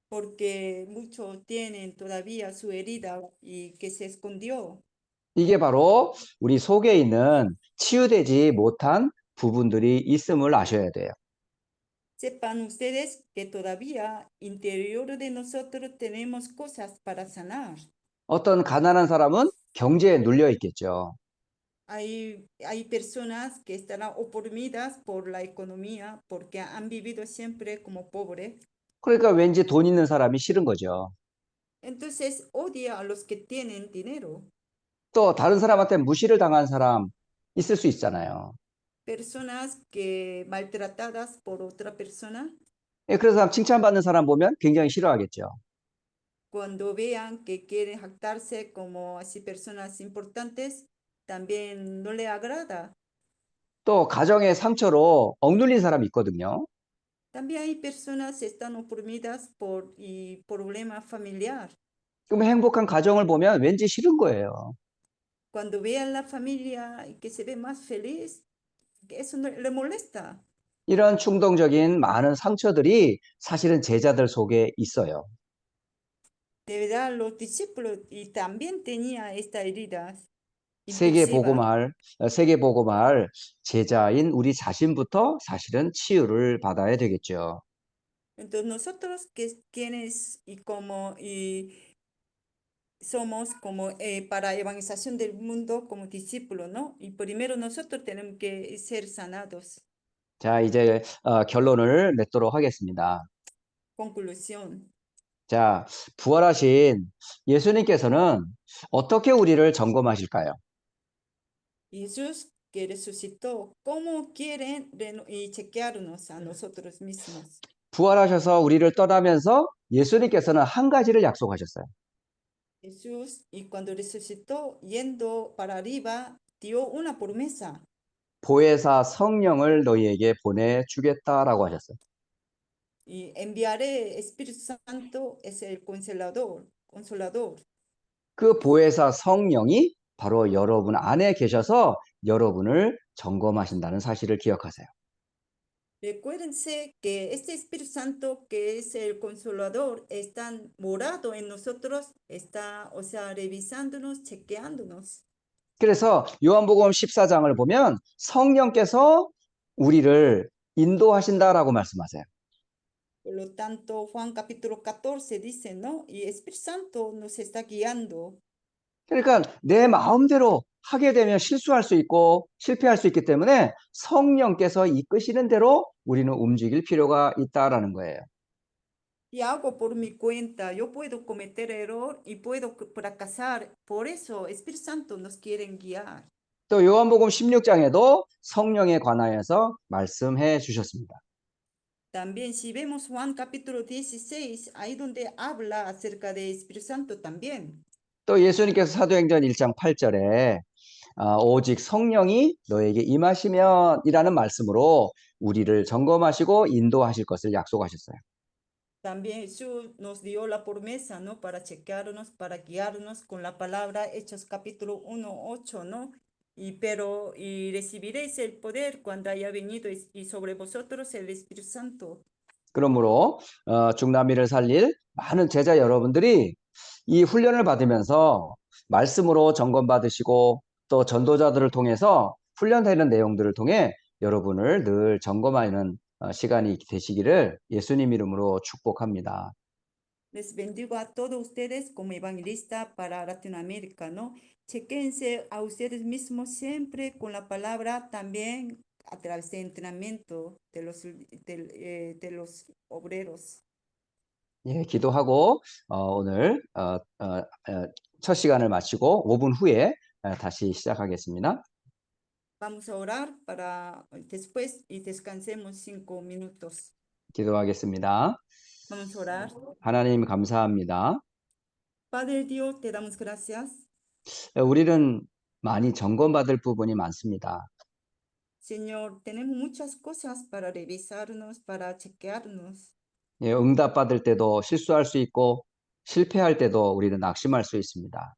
Porque muchos tienen todavía su herida y que se escondió. 이게 바로 우리 속에 있는 치유되지 못한 부분들이 있음을 아셔야 돼요. Sepan ustedes que todavía interior de nosotros tenemos cosas para sanar. 어떤 가난한 사람은 경제에 눌려 있겠죠. Hay personas que estarán oprimidas por la economía porque han vivido siempre como pobres. 그러니까 왠지 돈 있는 사람이 싫은 거죠. Entonces odia a los que tienen dinero. 또 다른 사람한테 무시를 당한 사람 있을 수 있잖아요. Personas que maltratadas por otra persona, 그런 사람 칭찬받는 사람 보면 굉장히 싫어하겠죠. cuando vean que quieren jactarse como así personas importantes, también no le agrada. 또 가정의 상처로 억눌린 사람이 있거든요. También hay personas que están oprimidas por problema familiar. 그럼 행복한 가정을 보면 왠지 싫은 거예요. Cuando vean la familia y que se ve más feliz, eso no le molesta. 이런 충동적인 많은 상처들이 사실은 제자들 속에 있어요. De verdad, los discípulos y también tenía esta herida 세계 impulsiva. 복음할 제자인 우리 자신부터 사실은 치유를 받아야 되겠죠. Entonces nosotros quienes somos como para evangelización del mundo como discípulos, ¿no? Y primero nosotros tenemos que ser sanados. 자, 이제 결론을 맺도록 하겠습니다. Conclusión. 자, 부활하신 예수님께서는 어떻게 우리를 점검하실까요? Jesús que resucitó, ¿cómo quieren chequearnos a nosotros mismos? 부활하셔서 우리를 떠나면서 예수님께서는 한 가지를 약속하셨어요. Jesús, y cuando resucitó, yendo para arriba, dio una promesa. 보혜사 성령을 너희에게 보내주겠다라고 하셨어요. Y enviaré Espíritu Santo, es el consolador. 그 보혜사 성령이 바로 여러분 안에 계셔서 여러분을 점검하신다는 사실을 기억하세요. Recuérdense que este Espíritu Santo, que es el consolador, está morado en nosotros, está, o sea, revisándonos, chequeándonos. 그래서 요한복음 14장을 보면 성령께서 우리를 인도하신다라고 말씀하세요. Por lo tanto, Juan capítulo 14 dice, ¿no? Y Espíritu Santo nos está guiando. 그러니까 내 마음대로 하게 되면 실수할 수 있고 실패할 수 있기 때문에 성령께서 이끄시는 대로 우리는 움직일 필요가 있다라는 거예요. Y hago por mi cuenta, yo puedo cometer error y puedo fracasar. Por eso, Espíritu Santo nos quiere guiar. 또 요한복음 16장에도 성령에 관하여서 말씀해 주셨습니다. También si vemos Juan capítulo 16, ahí donde habla acerca del Espíritu Santo también. 또 예수님께서 사도행전 1장 8절에 오직 성령이 너에게 임하시면이라는 말씀으로 우리를 점검하시고 인도하실 것을 약속하셨어요. También Jesús nos dio la promesa, ¿no? Para chequearnos, para guiarnos con la palabra, Hechos capítulo 1:8, ¿no? Y recibiréis el poder cuando haya venido y sobre vosotros el Espíritu Santo. 그러므로 중남미를 살릴 많은 제자 여러분들이 이 훈련을 받으면서 말씀으로 점검받으시고 또 전도자들을 통해서 훈련되는 내용들을 통해 여러분을 늘 점검하는 시간이 되시기를 예수님 이름으로 축복합니다. Les bendigo a todos ustedes como evangelista para Latinoamérica, ¿no? Chequense a ustedes mismos siempre con la palabra, también a través de entrenamiento de los obreros. 예, 기도하고 오늘 첫 시간을 마치고 5분 후에 다시 시작하겠습니다. Vamos a orar para después y descansemos 5 minutos. 기도하겠습니다. Vamos a orar. 하나님 감사합니다. Padre Dios, te damos gracias. 우리는 많이 점검받을 부분이 많습니다. Señor, tenemos muchas cosas para revisarnos, para chequearnos. 예, 응답받을 때도 실수할 수 있고 실패할 때도 우리는 낙심할 수 있습니다.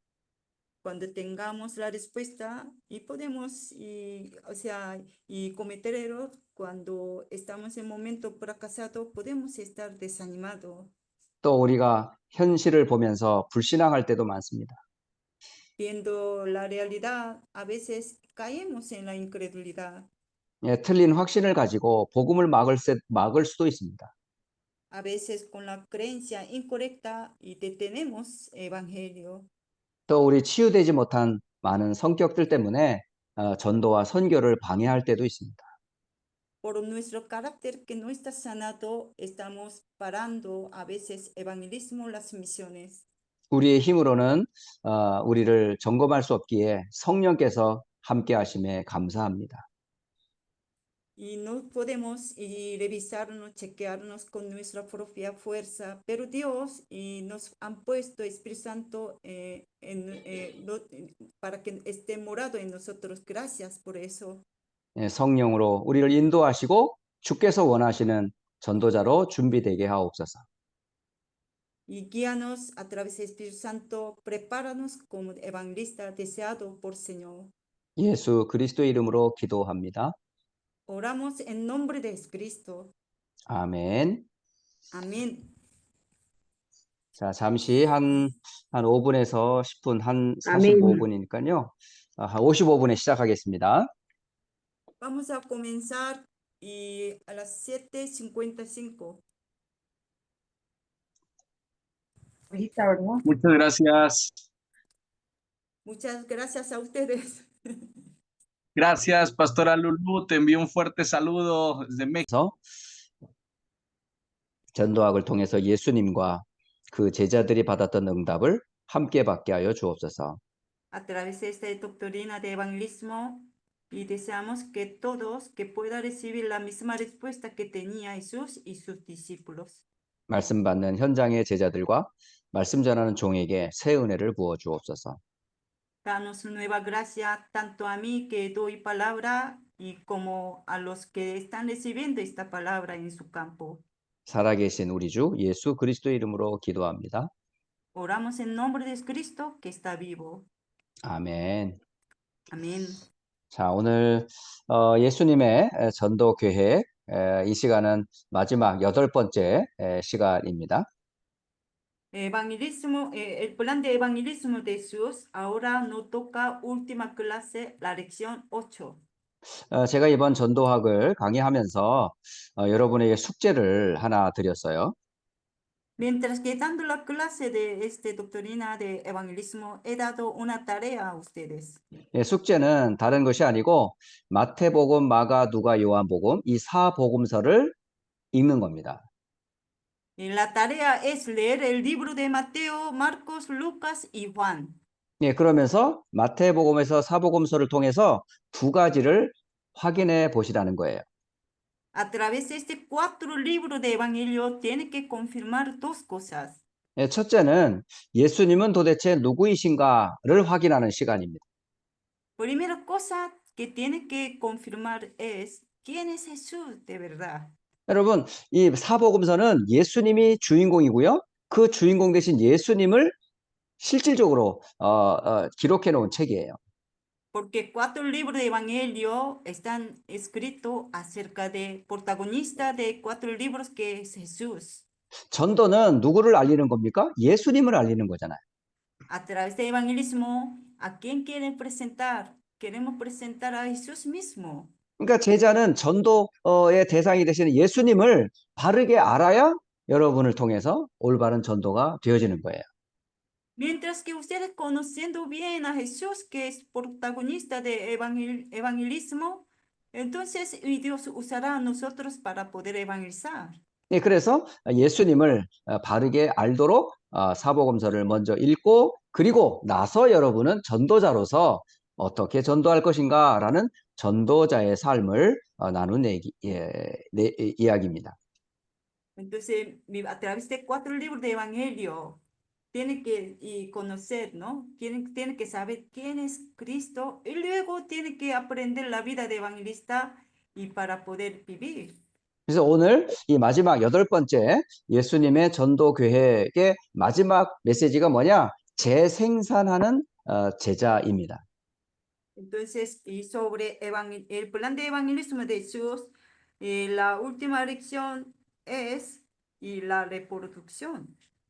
Cuando tengamos la respuesta y podemos, y cometer error, cuando estamos en momento fracasado, podemos estar desanimados. 또 우리가 현실을 보면서 불신앙할 때도 많습니다. Viendo la realidad, a veces caemos en la incredulidad. 예, 틀린 확신을 가지고 복음을 막을 수도 있습니다. A veces con la creencia incorrecta y detenemos evangelio. 또 우리 치유되지 못한 많은 성격들 때문에 전도와 선교를 방해할 때도 있습니다. Por nuestro carácter que no está sanado, estamos parando a veces evangelismo, las misiones. 우리의 힘으로는 우리를 점검할 수 없기에 성령께서 함께 하심에 감사합니다. Y no podemos revisarnos, chequearnos con nuestra propia fuerza, pero Dios nos han puesto Espíritu Santo para que esté morado en nosotros. Gracias por eso. 예, 성령으로 우리를 인도하시고 주께서 원하시는 전도자로 준비되게 하옵소서. Y guíanos a través del Espíritu Santo, prepáranos como evangelista deseado por Señor. 예수 그리스도의 이름으로 기도합니다. Oramos en nombre de Cristo. 아멘. Amén. 자, 잠시 한 5분에서 10분, 한 아멘. 45분이니까요. 한 55분에 시작하겠습니다. Vamos a comenzar a las 7:55. Muchas gracias. Muchas gracias a ustedes. Gracias, Pastora Lulú. Te envío un fuerte saludo desde México. 그래서 전도학을 통해서 예수님과 그 제자들이 받았던 응답을 함께 받게 하여 주옵소서. A través de esta doctrina de evangelismo y deseamos que todos que puedan recibir la misma respuesta que tenía Jesús y sus discípulos. 말씀 받는 현장의 제자들과 말씀 전하는 종에게 새 은혜를 부어 주옵소서. Danos nueva gracia tanto a mí que doy palabra y como a los que están recibiendo esta palabra en su campo. 살아계신 우리 주 예수 그리스도의 이름으로 기도합니다. Oramos en nombre de Cristo que está vivo. 아멘. Amén. 자, 오늘 예수님의 전도 계획 이 시간은 마지막 8번째 시간입니다. Evangelismo, el plan de evangelismo de Jesús ahora no toca última clase, la lección 8. 제가 이번 전도학을 강의하면서 여러분에게 숙제를 하나 드렸어요. Mientras que dando la clase de esta doctrina de evangelismo, he dado una tarea a ustedes. 예, 숙제는 다른 것이 아니고 마태복음, 마가, 누가, 요한복음 이 4복음서를 읽는 겁니다. Y la tarea es leer el libro de Mateo, Marcos, Lucas y Juan. 예, 그러면서 마태복음에서 사복음서를 통해서 두 가지를 확인해 보시라는 거예요. A través de este 4 libros de Evangelio tiene que confirmar dos cosas. 예, 첫째는 예수님은 도대체 누구이신가를 확인하는 시간입니다. Primera cosa que tiene que confirmar es quién es Jesús de verdad. 여러분, 이 사복음서는 예수님이 주인공이고요. 그 주인공 되신 예수님을 실질적으로 기록해 놓은 책이에요. Porque 4 libros de Evangelio están escritos acerca de protagonista de 4 libros que es Jesús. 전도는 누구를 알리는 겁니까? 예수님을 알리는 거잖아요. A través del evangelismo, ¿a quién quieren presentar? Queremos presentar a Jesús mismo. 그러니까 제자는 전도의 대상이 되시는 예수님을 바르게 알아야 여러분을 통해서 올바른 전도가 되어지는 거예요. Mientras que ustedes conociendo bien a Jesús, que es protagonista de evangelismo, entonces Dios usará a nosotros para poder evangelizar. 예, 그래서 예수님을 바르게 알도록 사복음서를 먼저 읽고 그리고 나서 여러분은 전도자로서 어떻게 전도할 것인가라는 전도자의 삶을 나눈 이야기입니다. Entonces, a través de 4 libros de evangelio, tiene que conocer, ¿no? Tiene que saber quién es Cristo y luego tiene que aprender la vida de evangelista y para poder vivir. 그래서 오늘 이 마지막 8번째 예수님의 전도 계획의 마지막 메시지가 뭐냐? 재생산하는 제자입니다. Entonces, y sobre el plan de evangelismo de Jesús, la última lección es la reproducción.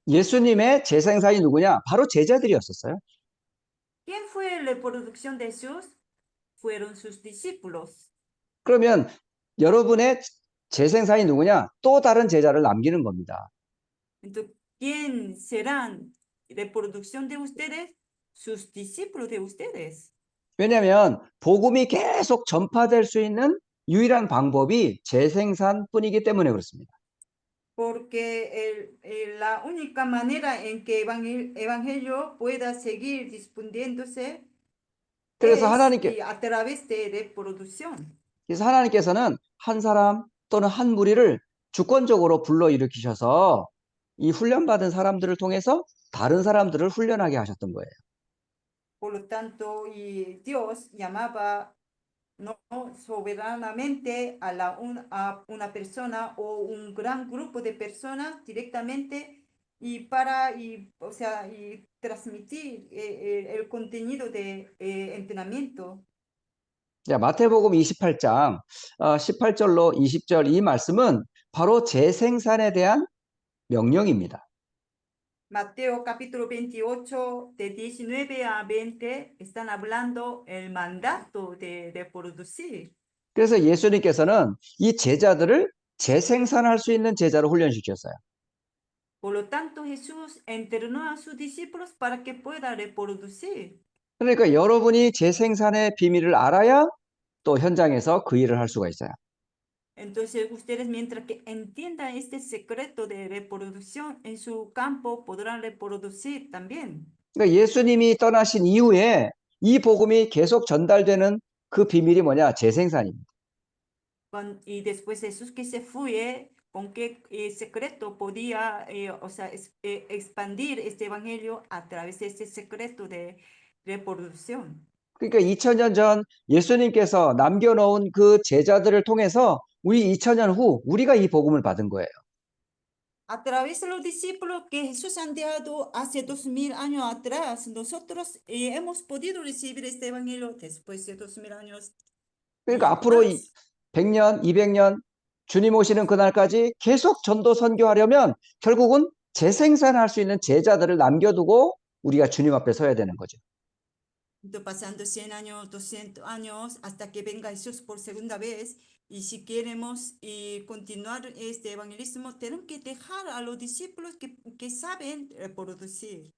예수님의 재생산이 누구냐? 바로 제자들이었었어요. ¿Quién fue la reproducción de Jesús? Fueron sus discípulos. 그러면 여러분의 재생산이 누구냐? 또 다른 제자를 남기는 겁니다. Entonces, ¿quién serán reproducción de ustedes? Sus discípulos de ustedes. 왜냐하면 복음이 계속 전파될 수 있는 유일한 방법이 재생산뿐이기 때문에 그렇습니다. Porque la única manera en que el evangelio pueda seguir difundiéndose 그래서 es a través de reproducción. 그래서 하나님께서는 한 사람 또는 한 무리를 주권적으로 불러일으키셔서 이 훈련받은 사람들을 통해서 다른 사람들을 훈련하게 하셨던 거예요. Por lo tanto, Dios llamaba no soberanamente a una persona o un gran grupo de personas directamente para transmitir el contenido de entrenamiento. 자, 마태복음 28장 18절로 20절 이 말씀은 바로 재생산에 대한 명령입니다. Mateo capítulo 28 de 19 a 20 están hablando el mandato de reproducir. 그래서 예수님께서는 이 제자들을 재생산할 수 있는 제자로 훈련시켰어요. Por lo tanto, Jesús entrenó a sus discípulos para que pueda reproducir. 그러니까 여러분이 재생산의 비밀을 알아야 또 현장에서 그 일을 할 수가 있어요. Entonces, ustedes mientras que entiendan este secreto de reproducción en su campo, podrán reproducir también. 그러니까 예수님이 떠나신 이후에 이 복음이 계속 전달되는 그 비밀이 뭐냐? 재생산입니다. Y después Jesús que se fue, ¿con qué secreto podía expandir este evangelio a través de este secreto de reproducción? 그러니까 2000년 전 예수님께서 남겨놓은 그 제자들을 통해서 우리 2000년 후 우리가 이 복음을 받은 거예요. A través de los discípulos que Jesús han dejado hace 2000 años atrás, nosotros hemos podido recibir este evangelio después de 2000 años. 그러니까 앞으로 más. 100년, 200년 주님 오시는 그날까지 계속 전도 선교하려면 결국은 재생산할 수 있는 제자들을 남겨두고 우리가 주님 앞에 서야 되는 거죠. Entonces, pasando 100 años, 200 años, hasta que venga Jesús por segunda vez, y si queremos continuar este evangelismo, tenemos que dejar a los discípulos que saben reproducir.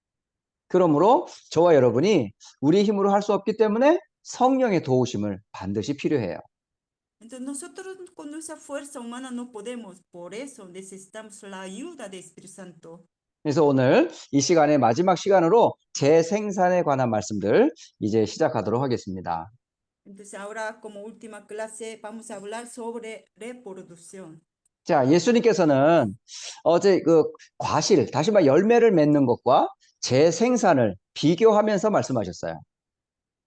그러므로 저와 여러분이 우리 힘으로 할 수 없기 때문에 성령의 도우심을 반드시 필요해요. Entonces, nosotros con nuestra fuerza humana no podemos, por eso necesitamos la ayuda del Espíritu Santo. 그래서 오늘 이 시간의 마지막 시간으로 재생산에 관한 말씀들 이제 시작하도록 하겠습니다. Entonces ahora como última clase vamos a hablar sobre reproducción. 자, 예수님께서는 어제 그 과실, 다시 말해 열매를 맺는 것과 재생산을 비교하면서 말씀하셨어요.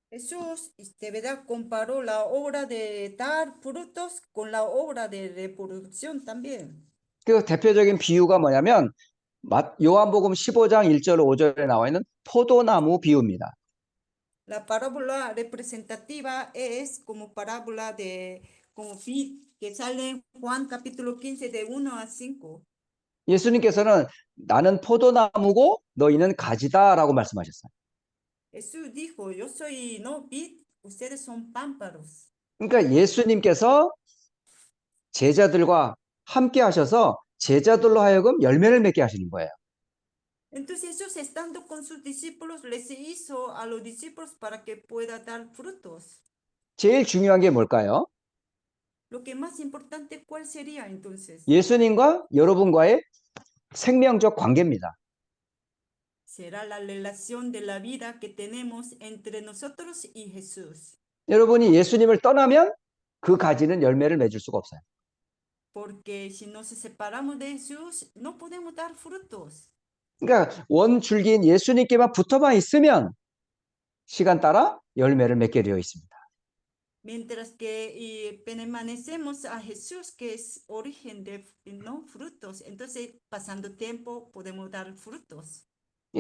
Jesús, ¿verdad? Comparó la obra de dar frutos con la obra de reproducción también. 그 대표적인 비유가 뭐냐면 요한복음 15장 1절 5절에 나와 있는 포도나무 비유입니다. La parábola representativa es como parábola de como vid que sale en Juan capítulo 15 de 1 a 5. 예수님께서는 나는 포도나무고 너희는 가지다라고 말씀하셨어요. Jesús dijo, yo soy no vid, ustedes son pámpanos. 그러니까 예수님께서 제자들과 함께 하셔서 제자들로 하여금 열매를 맺게 하시는 거예요. Entonces Jesús estando con sus discípulos les hizo a los discípulos para que pueda dar frutos. 제일 중요한 게 뭘까요? Lo que más importante, ¿cuál sería entonces? 예수님과 여러분과의 생명적 관계입니다. Será la relación de la vida que tenemos entre nosotros y Jesús. 여러분이 예수님을 떠나면 그 가지는 열매를 맺을 수가 없어요. Porque si nos separamos de Jesús, no podemos dar frutos. 그러니까 원줄기인 예수님께만 붙어만 있으면 시간 따라 열매를 맺게 되어 있습니다. Mientras que permanecemos a Jesús, que es origen de no frutos, entonces pasando tiempo podemos dar frutos.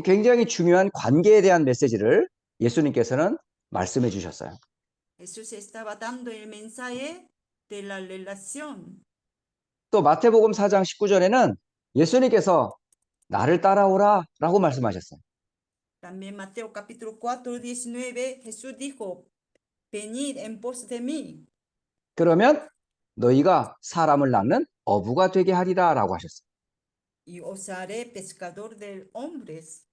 굉장히 중요한 관계에 대한 메시지를 예수님께서는 말씀해 주셨어요. Jesús estaba dando el mensaje de la relación. 또 마태복음 4장 19절에는 예수님께서 나를 따라오라 라고 말씀하셨어요. También Mateo capítulo 4, 19, Jesús dijo, venid en pos de mí. 그러면 너희가 사람을 낳는 어부가 되게 하리라 라고 하셨어요. Y os haré pescador de hombres.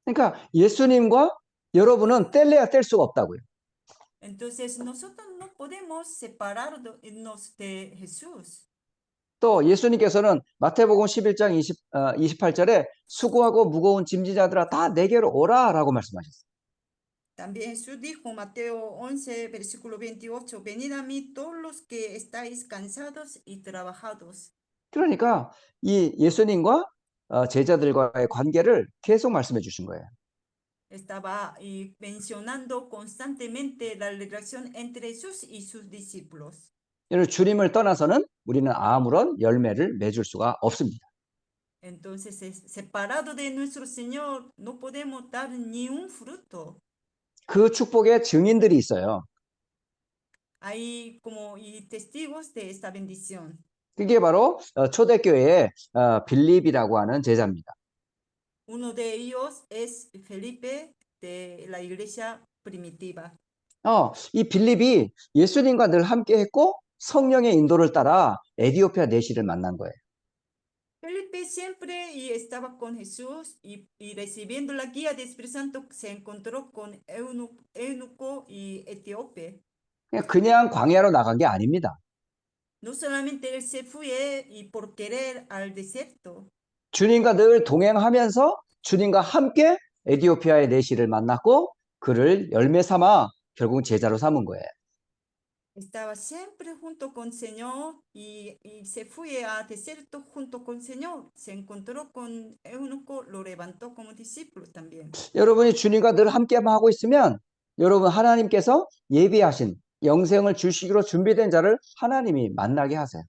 그러니까 예수님과 여러분은 뗄래야 뗄 수가 없다고요. Entonces nosotros no podemos separarnos de Jesús. 또 예수님께서는 마태복음 11장 28절에 수고하고 무거운 짐지자들아 다 내게로 오라 라고 말씀하셨어요. También Jesús dijo, Mateo 11, versículo 28, venid a mí todos los que estáis cansados y trabajados. 그러니까 이 예수님과 제자들과의 관계를 계속 말씀해 주신 거예요. Estaba mencionando constantemente la relación entre Jesús y sus discípulos. 여러분 주님을 떠나서는 우리는 아무런 열매를 맺을 수가 없습니다. Entonces, separado de nuestro Señor, no podemos dar ni un fruto. 그 축복의 증인들이 있어요. Hay como testigos de esta bendición. 그게 바로 초대교회의 빌립이라고 하는 제자입니다. Uno de ellos es Felipe de la iglesia primitiva. 이 빌립이 예수님과 늘 함께 했고 성령의 인도를 따라 에디오피아 내시를 만난 거예요. Felipe siempre estaba con Jesús y recibiendo la guía del Espíritu Santo se encontró con eunuco y etíope. 그냥 광야로 나간 게 아닙니다. No solamente él se fue por querer al desierto. 주님과 늘 동행하면서 주님과 함께 에디오피아의 내시를 만났고 그를 열매 삼아 결국 제자로 삼은 거예요. Estaba siempre junto con el Señor y se fue al desierto junto con el Señor. Se encontró con eunuco, lo levantó como discípulo también. 여러분이 주님과 늘 함께만 하고 있으면 여러분 하나님께서 예비하신 영생을 주시기로 준비된 자를 하나님이 만나게 하세요.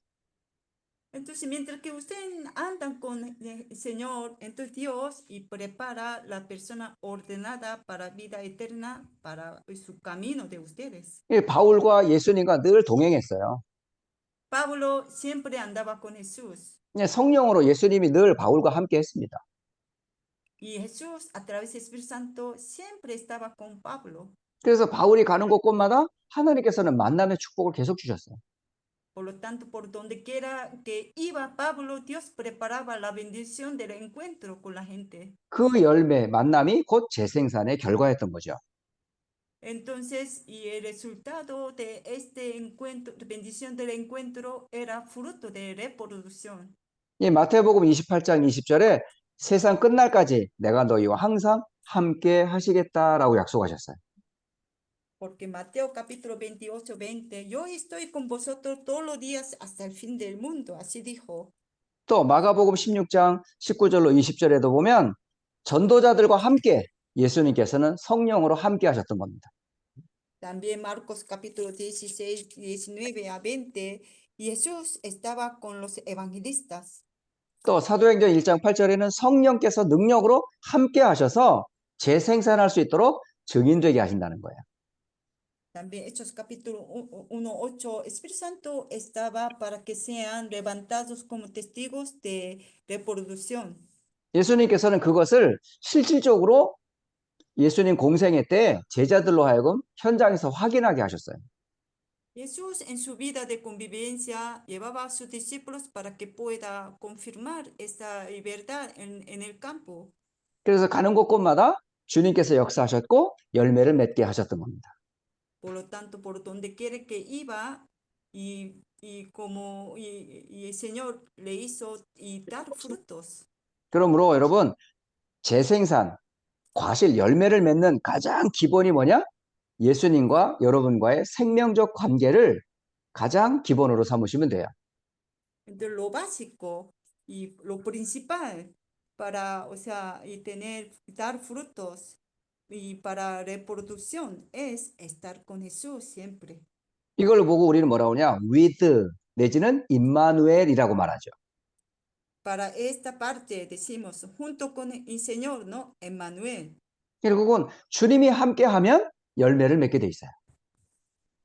Entonces, mientras que ustedes andan con el Señor, entonces Dios prepara la persona ordenada para vida eterna, para su camino de ustedes. 바울과 예수님과 늘 동행했어요. Pablo siempre andaba con Jesús. 성령으로 예수님이 늘 바울과 함께 했습니다. Y Jesús, a través del Espíritu Santo, siempre estaba con Pablo. 그래서 바울이 가는 곳곳마다 하나님께서는 만남의 축복을 계속 주셨어요. Por lo tanto, por donde quiera que iba Pablo, Dios preparaba la bendición del encuentro con la gente. 그 열매, 만남이 곧 재생산의 결과였던 거죠. Entonces, y el resultado de este encuentro, de bendición del encuentro, era fruto de reproducción. 마태복음 28장 20절에 세상 끝날까지 내가 너희와 항상 함께 하시겠다라고 약속하셨어요. Porque Mateo capítulo 28, 20, yo estoy con vosotros todos los días hasta el fin del mundo. Así dijo. 또 마가복음 16장 19절로 20절에도 보면 전도자들과 함께 예수님께서는 성령으로 함께 하셨던 겁니다. También Marcos capítulo 16, 19 a 20, Jesús estaba con los evangelistas. 또 사도행전 1장 8절에는 성령께서 능력으로 함께 하셔서 재생산할 수 있도록 증인되게 하신다는 거예요. También Hechos capítulo 1, 8, Espíritu Santo estaba para que sean levantados como testigos de reproducción. 예수님께서는 그것을 실질적으로 예수님 공생애 때 제자들로 하여금 현장에서 확인하게 하셨어요. Jesús en su vida de convivencia llevaba a sus discípulos para que pueda confirmar esta verdad en el campo. 그래서 가는 곳곳마다 주님께서 역사하셨고 열매를 맺게 하셨던 겁니다. Por lo tanto, por donde quiera que iba como el Señor le hizo y dar frutos. 그러므로 여러분 재생산, 과실, 열매를 맺는 가장 기본이 뭐냐? 예수님과 여러분과의 생명적 관계를 가장 기본으로 삼으시면 돼요. Entonces, lo básico y lo principal para, o sea, y dar frutos y para reproducción es estar con Jesús siempre. 이걸 보고 우리는 뭐라고 하냐? with 내지는 임마누엘이라고 말하죠. Para esta parte decimos junto con el Señor, ¿no? Emmanuel. 결국은 주님이 함께하면 열매를 맺게 돼 있어요.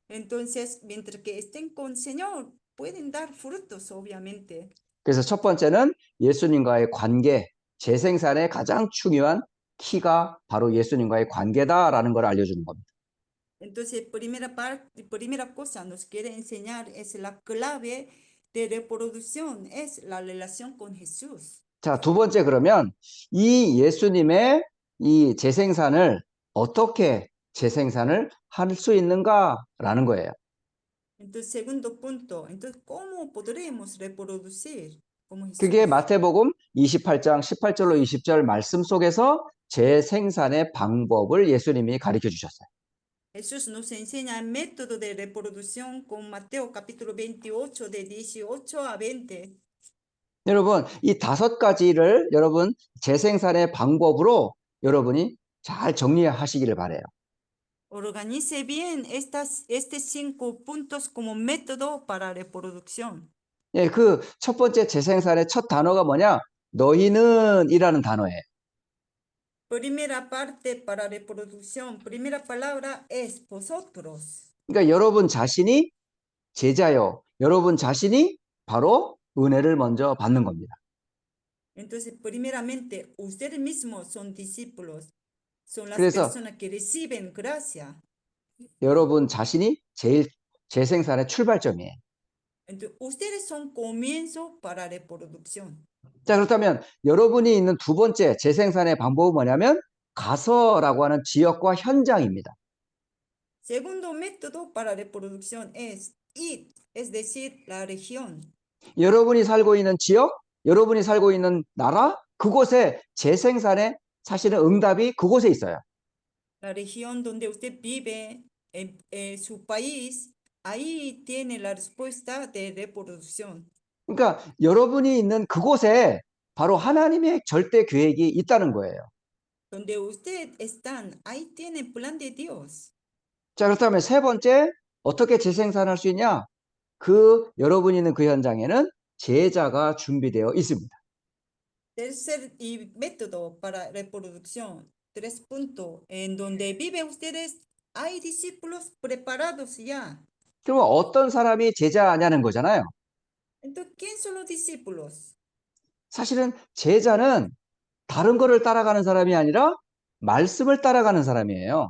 Entonces, mientras que estén con el Señor, pueden dar frutos, obviamente. 그래서 첫 번째는 예수님과의 관계, 재생산의 가장 중요한 키가 바로 예수님과의 관계다라는 걸 알려주는 겁니다. Entonces, primera cosa nos quiere enseñar es la clave de reproducción, es la relación con Jesús. 자, 두 번째 그러면 이 예수님의 이 재생산을 어떻게 재생산을 할 수 있는가라는 거예요. Entonces, segundo punto, entonces, ¿cómo podremos reproducir como Jesús? 그게 마태복음 28장 18절로 20절 말씀 속에서 재생산의 방법을 예수님이 가르쳐 주셨어요. Jesús nos enseña el método de reproducción con Mateo capítulo 28 de 18 a 20. 여러분, 이 다섯 가지를 여러분 재생산의 방법으로 여러분이 잘 정리하시기를 바라요. Organice bien estos 5 puntos como método para reproducción. 예, 그 첫 번째 재생산의 첫 단어가 뭐냐? 너희는 이라는 단어예요. Primera parte para reproducción, primera palabra es vosotros. 그러니까 여러분 자신이 제자요. 여러분 자신이 바로 은혜를 먼저 받는 겁니다. Entonces, primeramente, ustedes mismos son discípulos, son las 그래서 personas que reciben gracia. 여러분 자신이 제일 재생산의 출발점이에요. Entonces, ustedes son comienzo para reproducción. 자, 그렇다면 여러분이 있는 두 번째 재생산의 방법은 뭐냐면 가서라고 하는 지역과 현장입니다. Segundo método para reproducción es ir, es decir, la región. 여러분이 살고 있는 지역, 여러분이 살고 있는 나라, 그곳에 재생산의 사실은 응답이 그곳에 있어요. La región donde usted vive, su país, ahí tiene la respuesta de reproducción. 그러니까 여러분이 있는 그곳에 바로 하나님의 절대 계획이 있다는 거예요. Donde usted está, ahí tiene el plan de Dios. 자, 그렇다면 세 번째, 어떻게 재생산할 수 있냐? 그 여러분이 있는 그 현장에는 제자가 준비되어 있습니다. Tercer método para reproducción, 3 puntos, en donde viven ustedes, hay discípulos preparados ya. 그러면 어떤 사람이 제자냐는 거잖아요. Entonces, ¿quién son los discípulos? 사실은 제자는 다른 거를 따라가는 사람이 아니라 말씀을 따라가는 사람이에요.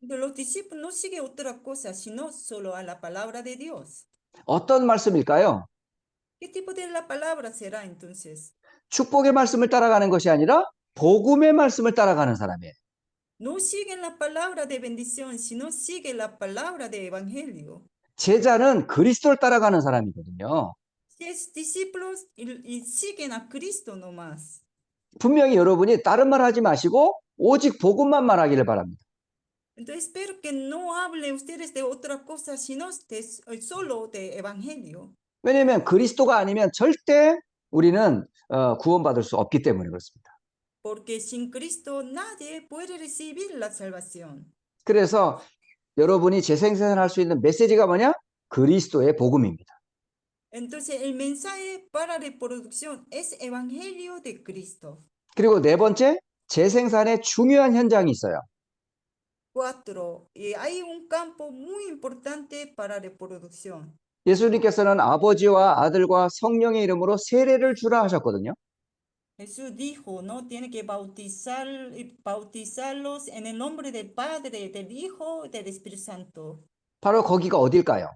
Entonces, los discípulos no siguen otra cosa, sino solo a la palabra de Dios. 어떤 말씀일까요? ¿Qué tipo de la palabra será entonces? 축복의 말씀을 따라가는 것이 아니라 복음의 말씀을 따라가는 사람이에요. No siguen la palabra de bendición, sino siguen la palabra de evangelio. 제자는 그리스도를 따라가는 사람이거든요. Es discípulos y siguen a Cristo nomás. 분명히 여러분이 다른 말 하지 마시고 오직 복음만 말하기를 바랍니다. Entonces espero que no hablen ustedes de otra cosa, sino solo de evangelio. 왜냐하면 그리스도가 아니면 절대 우리는 구원받을 수 없기 때문에 그렇습니다. Porque sin Cristo nadie puede recibir la salvación. 그래서 여러분이 재생산할 수 있는 메시지가 뭐냐? 그리스도의 복음입니다. Entonces el mensaje para reproducción es evangelio de Cristo. 그리고 네 번째, 재생산의 중요한 현장이 있어요. 4. Hay un campo muy importante para reproducción. 예수님께서는 아버지와 아들과 성령의 이름으로 세례를 주라 하셨거든요. Jesús dijo, ¿no? Tiene que bautizarlos en el nombre del Padre, del Hijo y del Espíritu Santo. 바로 거기가 어딜까요?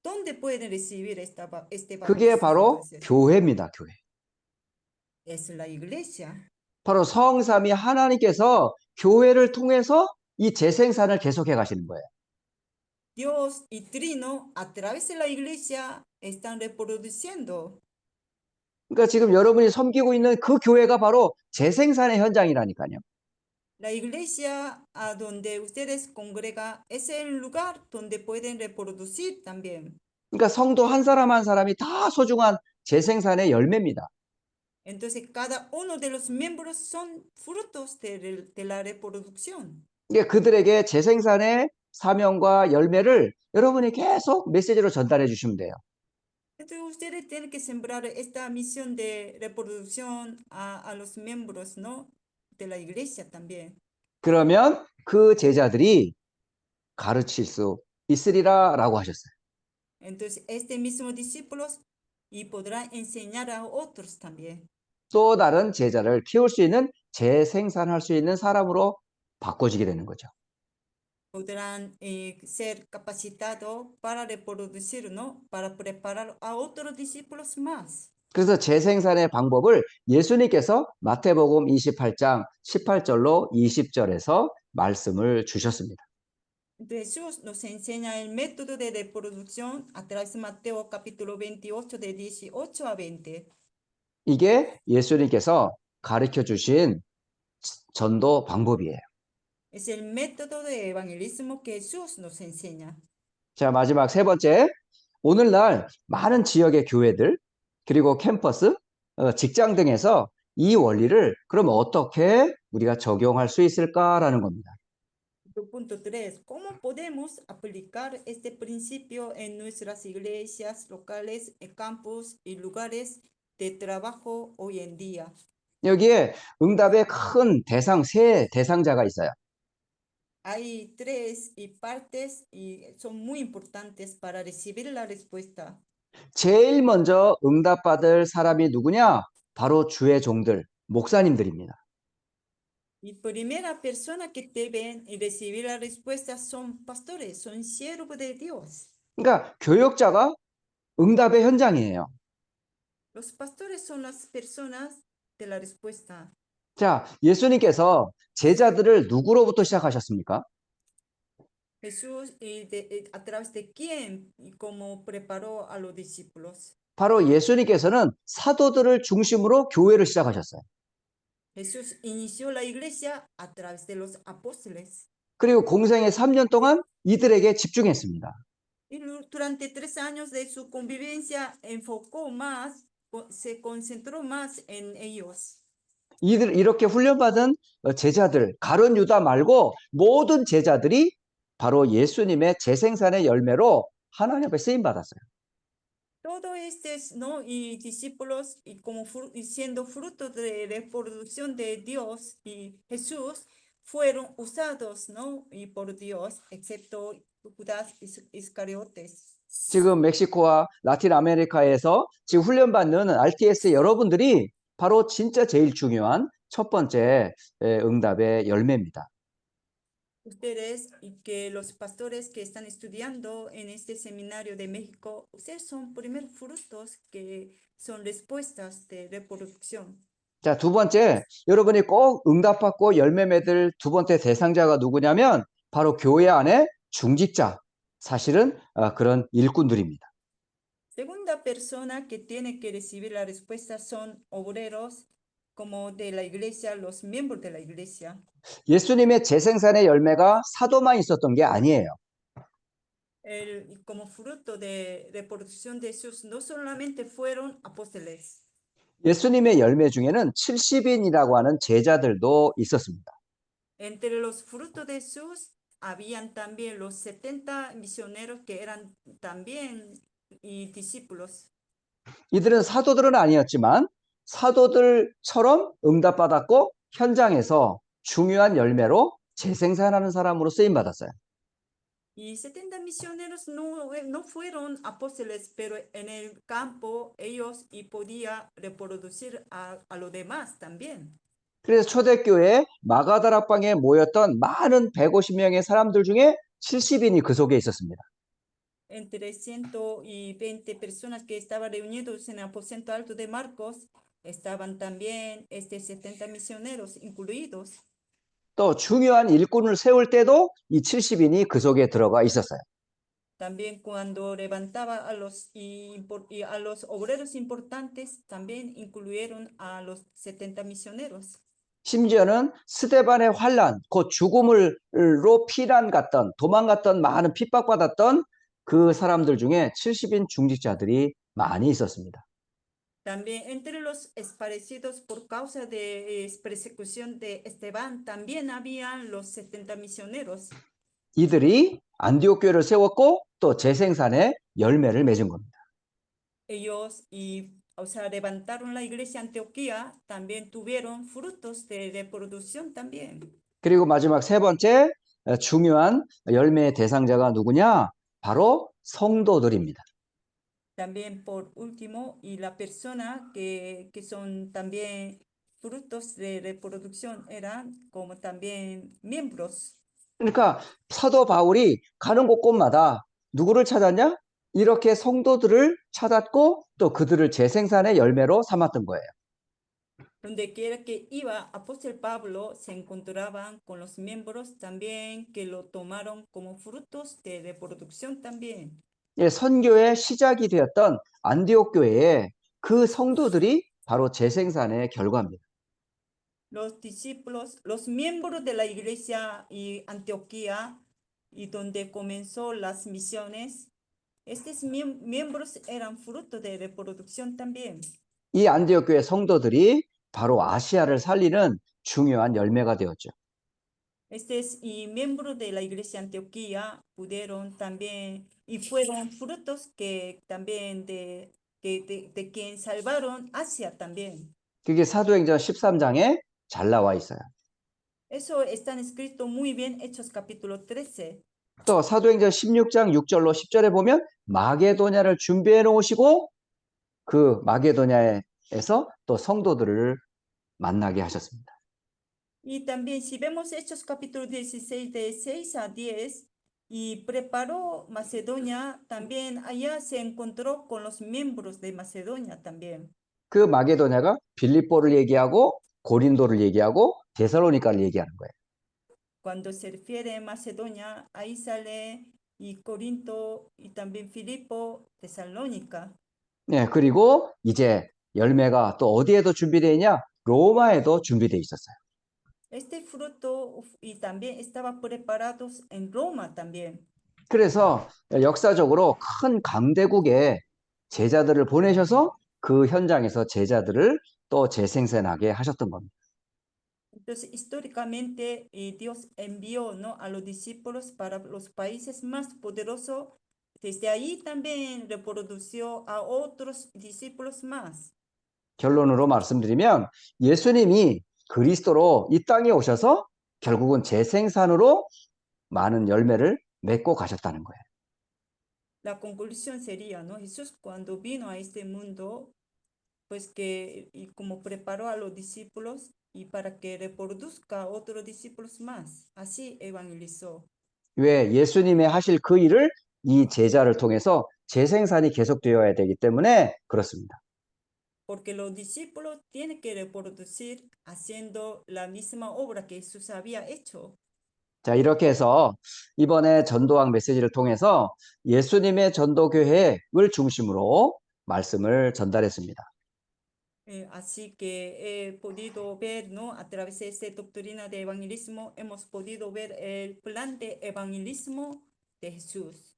¿Dónde pueden recibir este 그게 bautismo? 바로 Entonces, 교회입니다, 교회. es la iglesia. 바로 성삼위 하나님께서 교회를 통해서 이 재생산을 계속해 가시는 거예요. Dios y Trino, a través de la iglesia, están reproduciendo. 그러니까 지금 여러분이 섬기고 있는 그 교회가 바로 재생산의 현장이라니까요. La iglesia a donde ustedes congregan es el lugar donde pueden reproducir también. 그러니까 성도 한 사람 한 사람이 다 소중한 재생산의 열매입니다. Entonces, cada uno de los miembros son frutos de la reproducción. 이게 그들에게 재생산의 사명과 열매를 여러분이 계속 메시지로 전달해 주시면 돼요. Entonces, ustedes tienen que sembrar esta misión de reproducción a los miembros, ¿no? De la iglesia también. 그러면 그 제자들이 가르칠 수 있으리라라고 하셨어요. Entonces, este mismo discípulos y podrán enseñar a otros también. 또 다른 제자를 키울 수 있는 재생산할 수 있는 사람으로 바꿔지게 되는 거죠. Podrán ser capacitados para reproducir, ¿no? Para preparar a otros discípulos más. 그래서 재생산의 방법을 예수님께서 마태복음 28장 18절로 20절에서 말씀을 주셨습니다. Jesús nos enseña el método de reproducción a través de Mateo capítulo 28 de 18 a 20. 이게 예수님께서 가르쳐 주신 전도 방법이에요. Es el método de evangelismo que Jesús nos enseña. 자, 마지막 세 번째. 오늘날 많은 지역의 교회들, 그리고 캠퍼스, 직장 등에서 이 원리를 그럼 어떻게 우리가 적용할 수 있을까라는 겁니다. Punto 3. ¿Cómo podemos aplicar este principio en nuestras iglesias locales, campus y lugares de trabajo hoy en día? 여기에 응답의 큰 세 대상자가 있어요. Hay 3 partes y son muy importantes para recibir la respuesta. 제일 먼저 응답받을 사람이 누구냐? 바로 주의 종들, 목사님들입니다. Y primera persona que deben recibir la respuesta son pastores, son siervos de Dios. 그러니까 교역자가 응답의 현장이에요. Los pastores son las personas de la respuesta. 자, 예수님께서 제자들을 누구로부터 시작하셨습니까? Jesús, a través de quién y cómo preparó a los discípulos. 바로 예수님께서는 사도들을 중심으로 교회를 시작하셨어요. Jesús inició la iglesia a través de los apóstoles. 그리고 공생의 3년 동안 이들에게 집중했습니다. Y durante 3 años de su convivencia enfocó más, se concentró más en ellos. 이들 이렇게 훈련받은 제자들, 가룟 유다 말고 모든 제자들이 바로 예수님의 재생산의 열매로 하나님 앞에 쓰임 받았어요. Todos estos, ¿no? Y discípulos y como y siendo fruto de reproducción de Dios y Jesús fueron usados, ¿no? Y por Dios, excepto Judas Iscariotes. 지금 멕시코와 라틴 아메리카에서 지금 훈련받는 RTS 여러분들이 바로 진짜 제일 중요한 첫 번째 응답의 열매입니다. Ustedes y que los pastores que están estudiando en este seminario de México, ustedes son primeros frutos que son respuestas de reproducción. 자, 두 번째, 여러분이 꼭 응답받고 열매 맺을 두 번째 대상자가 누구냐면 바로 교회 안에 중직자, 사실은 그런 일꾼들입니다. Segunda persona que tiene que recibir la respuesta son obreros como de la iglesia, los miembros de la iglesia. 예수님의 재생산의 열매가 사도만 있었던 게 아니에요. Como fruto de reproducción de Jesús, no solamente fueron apóstoles. 예수님의 열매 중에는 70인이라고 하는 제자들도 있었습니다. Entre los frutos de Jesús habían también los 70 misioneros que eran también discípulos. 이들은 사도들은 아니었지만 사도들처럼 응답받았고 현장에서 중요한 열매로 재생산하는 사람으로 쓰임받았어요. Y 70 misioneros no fueron apóstoles, pero en el campo ellos podían reproducir a los demás también. 그래서 초대교회 마가다락방에 모였던 많은 150명의 사람들 중에 70인이 그 속에 있었습니다. Entre 120 personas que estaban reunidos en el aposento alto de Marcos, estaban también 70 misioneros incluidos. 또 중요한 일꾼을 세울 때도 이 70인이 그 속에 들어가 있었어요. También cuando levantaba a los obreros importantes, también incluyeron a los 70 misioneros. 심지어는 스데반의 환란, 곧 죽음으로 피난 갔던, 도망갔던 많은 핍박받았던 그 사람들 중에 70인 중직자들이 많이 있었습니다. También entre los esparcidos por causa de persecución de Esteban, también habían los 70 misioneros. 이들이 안디옥 교회를 세웠고 또 재생산의 열매를 맺은 겁니다. Ellos, levantaron la iglesia Antioquía, también tuvieron frutos de reproducción también. 그리고 마지막 세 번째 중요한 열매의 대상자가 누구냐? 바로 성도들입니다. También por último, y la persona que son también frutos de reproducción eran como también miembros. 그러니까 사도 바울이 가는 곳곳마다 누구를 찾았냐? 이렇게 성도들을 찾았고 또 그들을 재생산의 열매로 삼았던 거예요. Donde quiera que iba, apóstol Pablo se encontraban con los miembros también que lo tomaron como frutos de reproducción también. 예, 선교의 시작이 되었던 안디옥 교회에 그 성도들이 바로 재생산의 결과입니다. Los discípulos, los miembros de la iglesia y Antioquía, y donde comenzó las misiones, estos miembros eran fruto de reproducción también. 이 안디옥 교회 성도들이 바로 아시아를 살리는 중요한 열매가 되었죠. Estos miembros de la iglesia Antioquía pudieron también, y fueron frutos que también de quien salvaron Asia también. 그게 사도행전 13장에 잘 나와 있어요. Eso está escrito muy bien, Hechos capítulo 13. 또 사도행전 16장 6절로 10절에 보면 마게도냐를 준비해 놓으시고 그 마게도냐에서 또 성도들을 만나게 하셨습니다. Y también si vemos Hechos capítulo 16 de 6 a 10, y preparó Macedonia, también allá se encontró con los miembros de Macedonia también. 그 마게도냐가 빌립보를 얘기하고 고린도를 얘기하고 데살로니가를 얘기하는 거예요. Cuando se refiere a Macedonia, ahí sale y Corinto y también Filipo, Tesalónica. 네, 그리고 이제 열매가 또 어디에도 준비되어 있냐? 로마에도 준비되어 있었어요. Este fruto y también estaba preparado en Roma también. 그래서 역사적으로 큰 강대국에 제자들을 보내셔서 그 현장에서 제자들을 또 재생산하게 하셨던 겁니다. Entonces, históricamente, Dios envió, ¿no?, a los discípulos para los países más poderosos. Desde ahí también reprodució a otros discípulos más. 결론으로 말씀드리면 예수님이 그리스도로 이 땅에 오셔서 결국은 재생산으로 많은 열매를 맺고 가셨다는 거예요. La conclusión sería, ¿no?, Jesús cuando vino a este mundo, pues que y como preparó a los discípulos y para que reproduzca a otros discípulos más. Así evangelizó. 왜? 예수님의 하실 그 일을 이 제자를 통해서 재생산이 계속되어야 되기 때문에 그렇습니다. Porque los discípulos tienen que reproducir haciendo la misma obra que Jesús había hecho. 자, 이렇게 해서 이번에 전도학 메시지를 통해서 예수님의 전도 계획을 중심으로 말씀을 전달했습니다. Así que he podido ver, ¿no? A través de esta doctrina de evangelismo, hemos podido ver el plan de evangelismo de Jesús.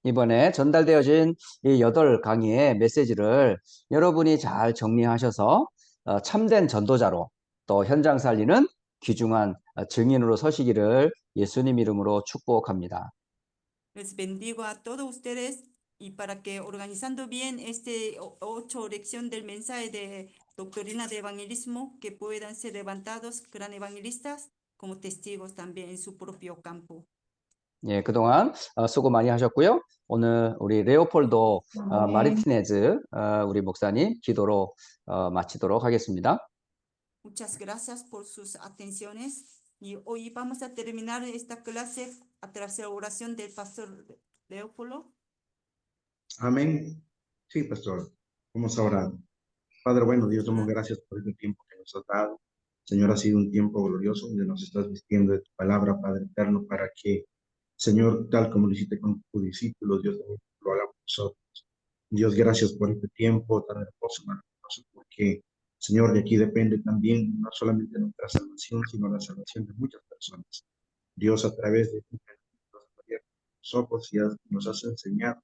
이번에 전달되어진 이 8강의의 메시지를 여러분이 잘 정리하셔서 참된 전도자로 또 현장 살리는 귀중한 증인으로 서시기를 예수님 이름으로 축복합니다. Les bendigo a todos ustedes y para que organizando bien este 8 lección del mensaje de doctrina de evangelismo, que puedan ser levantados gran evangelistas como testigos también en su propio campo. 예, 그동안 수고 많이 하셨고요. 오늘 우리 레오폴도 마르티네즈 우리 목사님 기도로 마치도록 하겠습니다. Muchas gracias por sus atenciones y hoy vamos a terminar esta clase a través de la oración del pastor Leopoldo. Amén. Sí, pastor. Vamos a orar. Padre bueno, Dios, damos gracias por este tiempo que nos has dado. Señor, ha sido un tiempo glorioso donde nos estás vistiendo de tu palabra, Padre eterno, para que, Señor, tal como lo hiciste con tus discípulos, Dios, también lo hagamos nosotros. Dios, gracias por este tiempo tan hermoso, maravilloso, porque, Señor, de aquí depende también no solamente nuestra salvación, sino la salvación de muchas personas. Dios, a través de ti, nos has abierto los ojos y nos has enseñado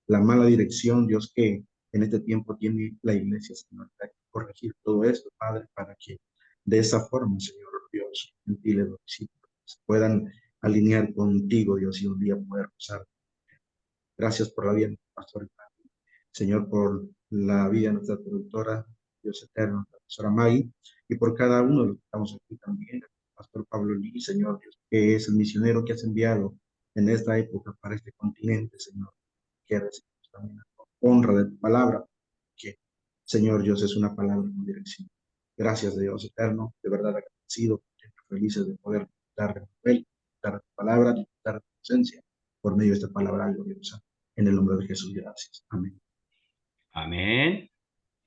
la mala dirección, Dios, que en este tiempo tiene la iglesia, Señor, hay que corregir todo esto, Padre, para que de esa forma, Señor Dios, gentiles, los discípulos, se puedan alinear contigo, Dios, y un día poder usar. Gracias por la vida de nuestro pastor, Señor, por la vida de nuestra productora, Dios eterno, la pastora Maggie, y por cada uno de los que estamos aquí también, el pastor Pablo Lee, Señor Dios, que es el misionero que has enviado en esta época para este continente, Señor, que recibimos también la honra de tu palabra, que, Señor Dios, es una palabra con dirección. Gracias, Dios eterno, de verdad agradecido, felices de poder dar tu palabra, dar tu presencia por medio de esta palabra gloriosa. En el nombre de Jesús, gracias. Amén. 아멘.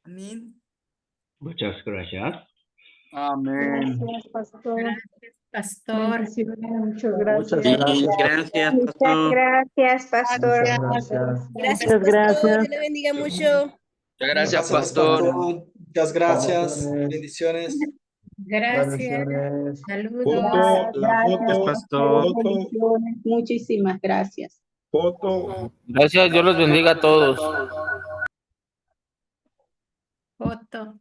Amén. Muchas gracias. Amén. Gracias, pastor. Pastor. Bendiciones, muchas Muchas gracias. gracias, Muchas pastor. gracias, pastor. Muchas gracias. Gracias, Muchas pastor. gracias. Dios le bendiga mucho. Muchas gracias, pastor. Muchas gracias. Bendiciones. Bendiciones. Gracias. Bendiciones. Saludos. Foto, la Gracias, foto, pastor. foto, bendiciones. Muchísimas gracias. foto. Gracias, Dios los bendiga a todos. Foto.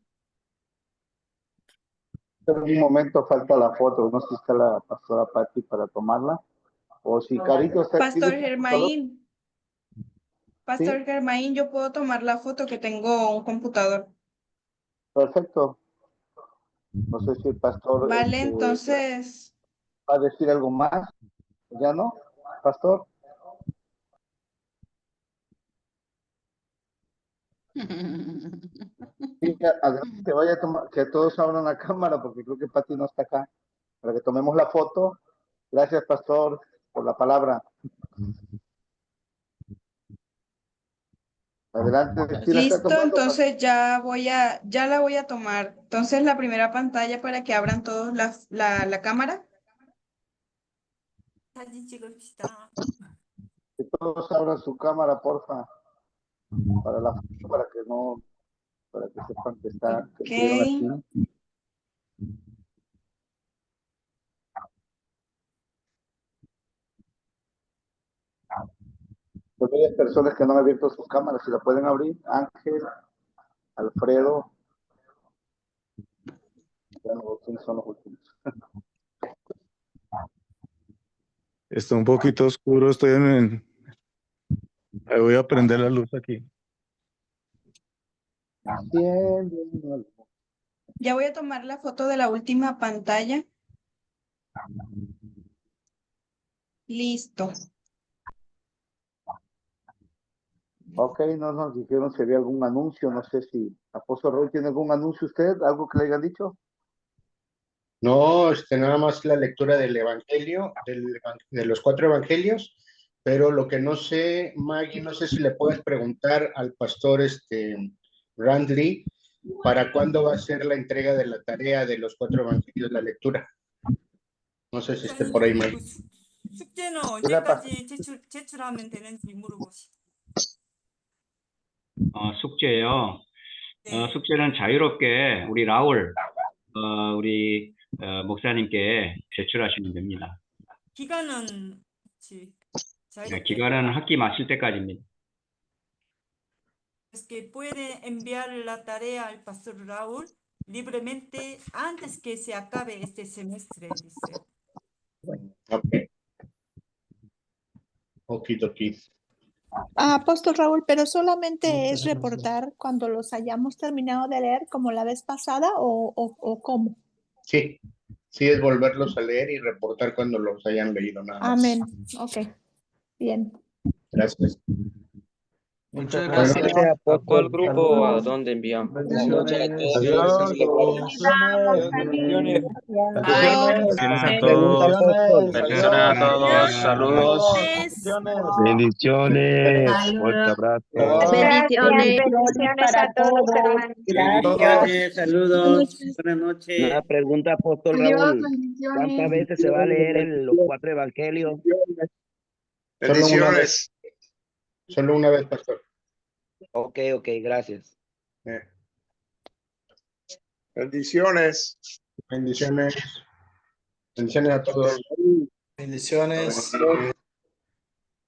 En un momento falta la foto, no sé si está la pastora Patti para tomarla, o si Carito está aquí. Pastor Germain, Pastor Sí. Germain, yo puedo tomar la foto que tengo un computador. Perfecto. No sé si el pastor Vale, entonces, va a decir algo más. ¿Ya no, pastor? Sí, adelante, vaya a tomar, que todos abran la cámara, porque creo que Patti no está acá, para que tomemos la foto. Gracias, pastor, por la palabra. Adelante. ¿quién está listo, tomando? entonces ya la voy a tomar. Entonces la primera pantalla para que abran todos la cámara. 사진 찍읍시다. Que todos abran su cámara, porfa, para la foto, para que sepan que está, que estuvieron aquí. Hay varias personas que no han abierto sus cámaras, si la pueden abrir. Ángel, Alfredo. Bueno, ¿quiénes son los últimos? Está un poquito oscuro, estoy Ahí voy a prender la luz aquí. Bien, bien, bien. Ya voy a tomar la foto de la última pantalla. Listo. Ok, no nos dijeron si había algún anuncio, no sé si Apóstol Roy tiene algún anuncio usted, algo que le hayan dicho. No, nada más la lectura del Evangelio, de los 4 Evangelios, pero lo que no sé, Maggie, no sé si le puedes preguntar al pastor Randley, ¿para cuándo va a ser la entrega de la tarea de los 4 Evangelios, la lectura? No sé si esté por ahí, Maggie. 숙제는 언제까지 제출하면 되는지 물어보시. 숙제요. 숙제는 자유롭게 우리 라울, 우리 목사님께 제출하시면 됩니다. 기간은 네, 자유롭게. 기간은 학기 마칠 때까지입니다. Es que puede enviar la tarea al pastor Raúl libremente antes que se acabe este semestre, dice. Ok. Okidoki. Apóstol Raúl, pero solamente es reportar cuando los hayamos terminado de leer como la vez pasada o cómo. Sí, sí es volverlos a leer y reportar cuando los hayan leído nada más. Amén. Ok. Bien. Gracias. Muchas Bueno, gracias. ¿A cuál grupo o a dónde enviamos? Bendiciones a todos. Bendiciones a todos. Saludos. Bendiciones. Fuerte abrazo. Bendiciones. Bendiciones a todos, hermanos. Bendiciones, saludos. Buenas Una noches. pregunta, Apóstol Raúl. ¿Cuántas veces se va a leer los 4 evangelios? Bendiciones. Solo una vez, pastor. Ok, gracias. Bendiciones. Bendiciones. Bendiciones a todos. Bendiciones.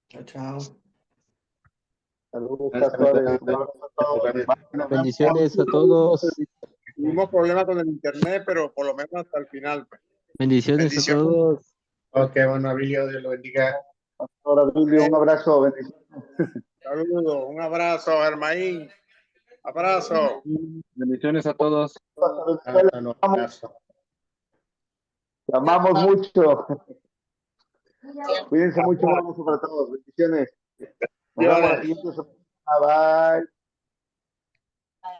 Chao, chao. Saludos, pastores. Bendiciones a todos. Tuvimos problemas con el internet, pero por lo menos hasta el final. Bendiciones a todos. Ok, bueno, Abilio, Dios lo bendiga. Pastor Abilio, un abrazo, bendiciones. Saludos, un abrazo, Germaín. Abrazo. Bendiciones a todos. Te amamos mucho. Cuídense mucho, un abrazo para todos. Bendiciones. Nos vemos la siguiente semana. Bye.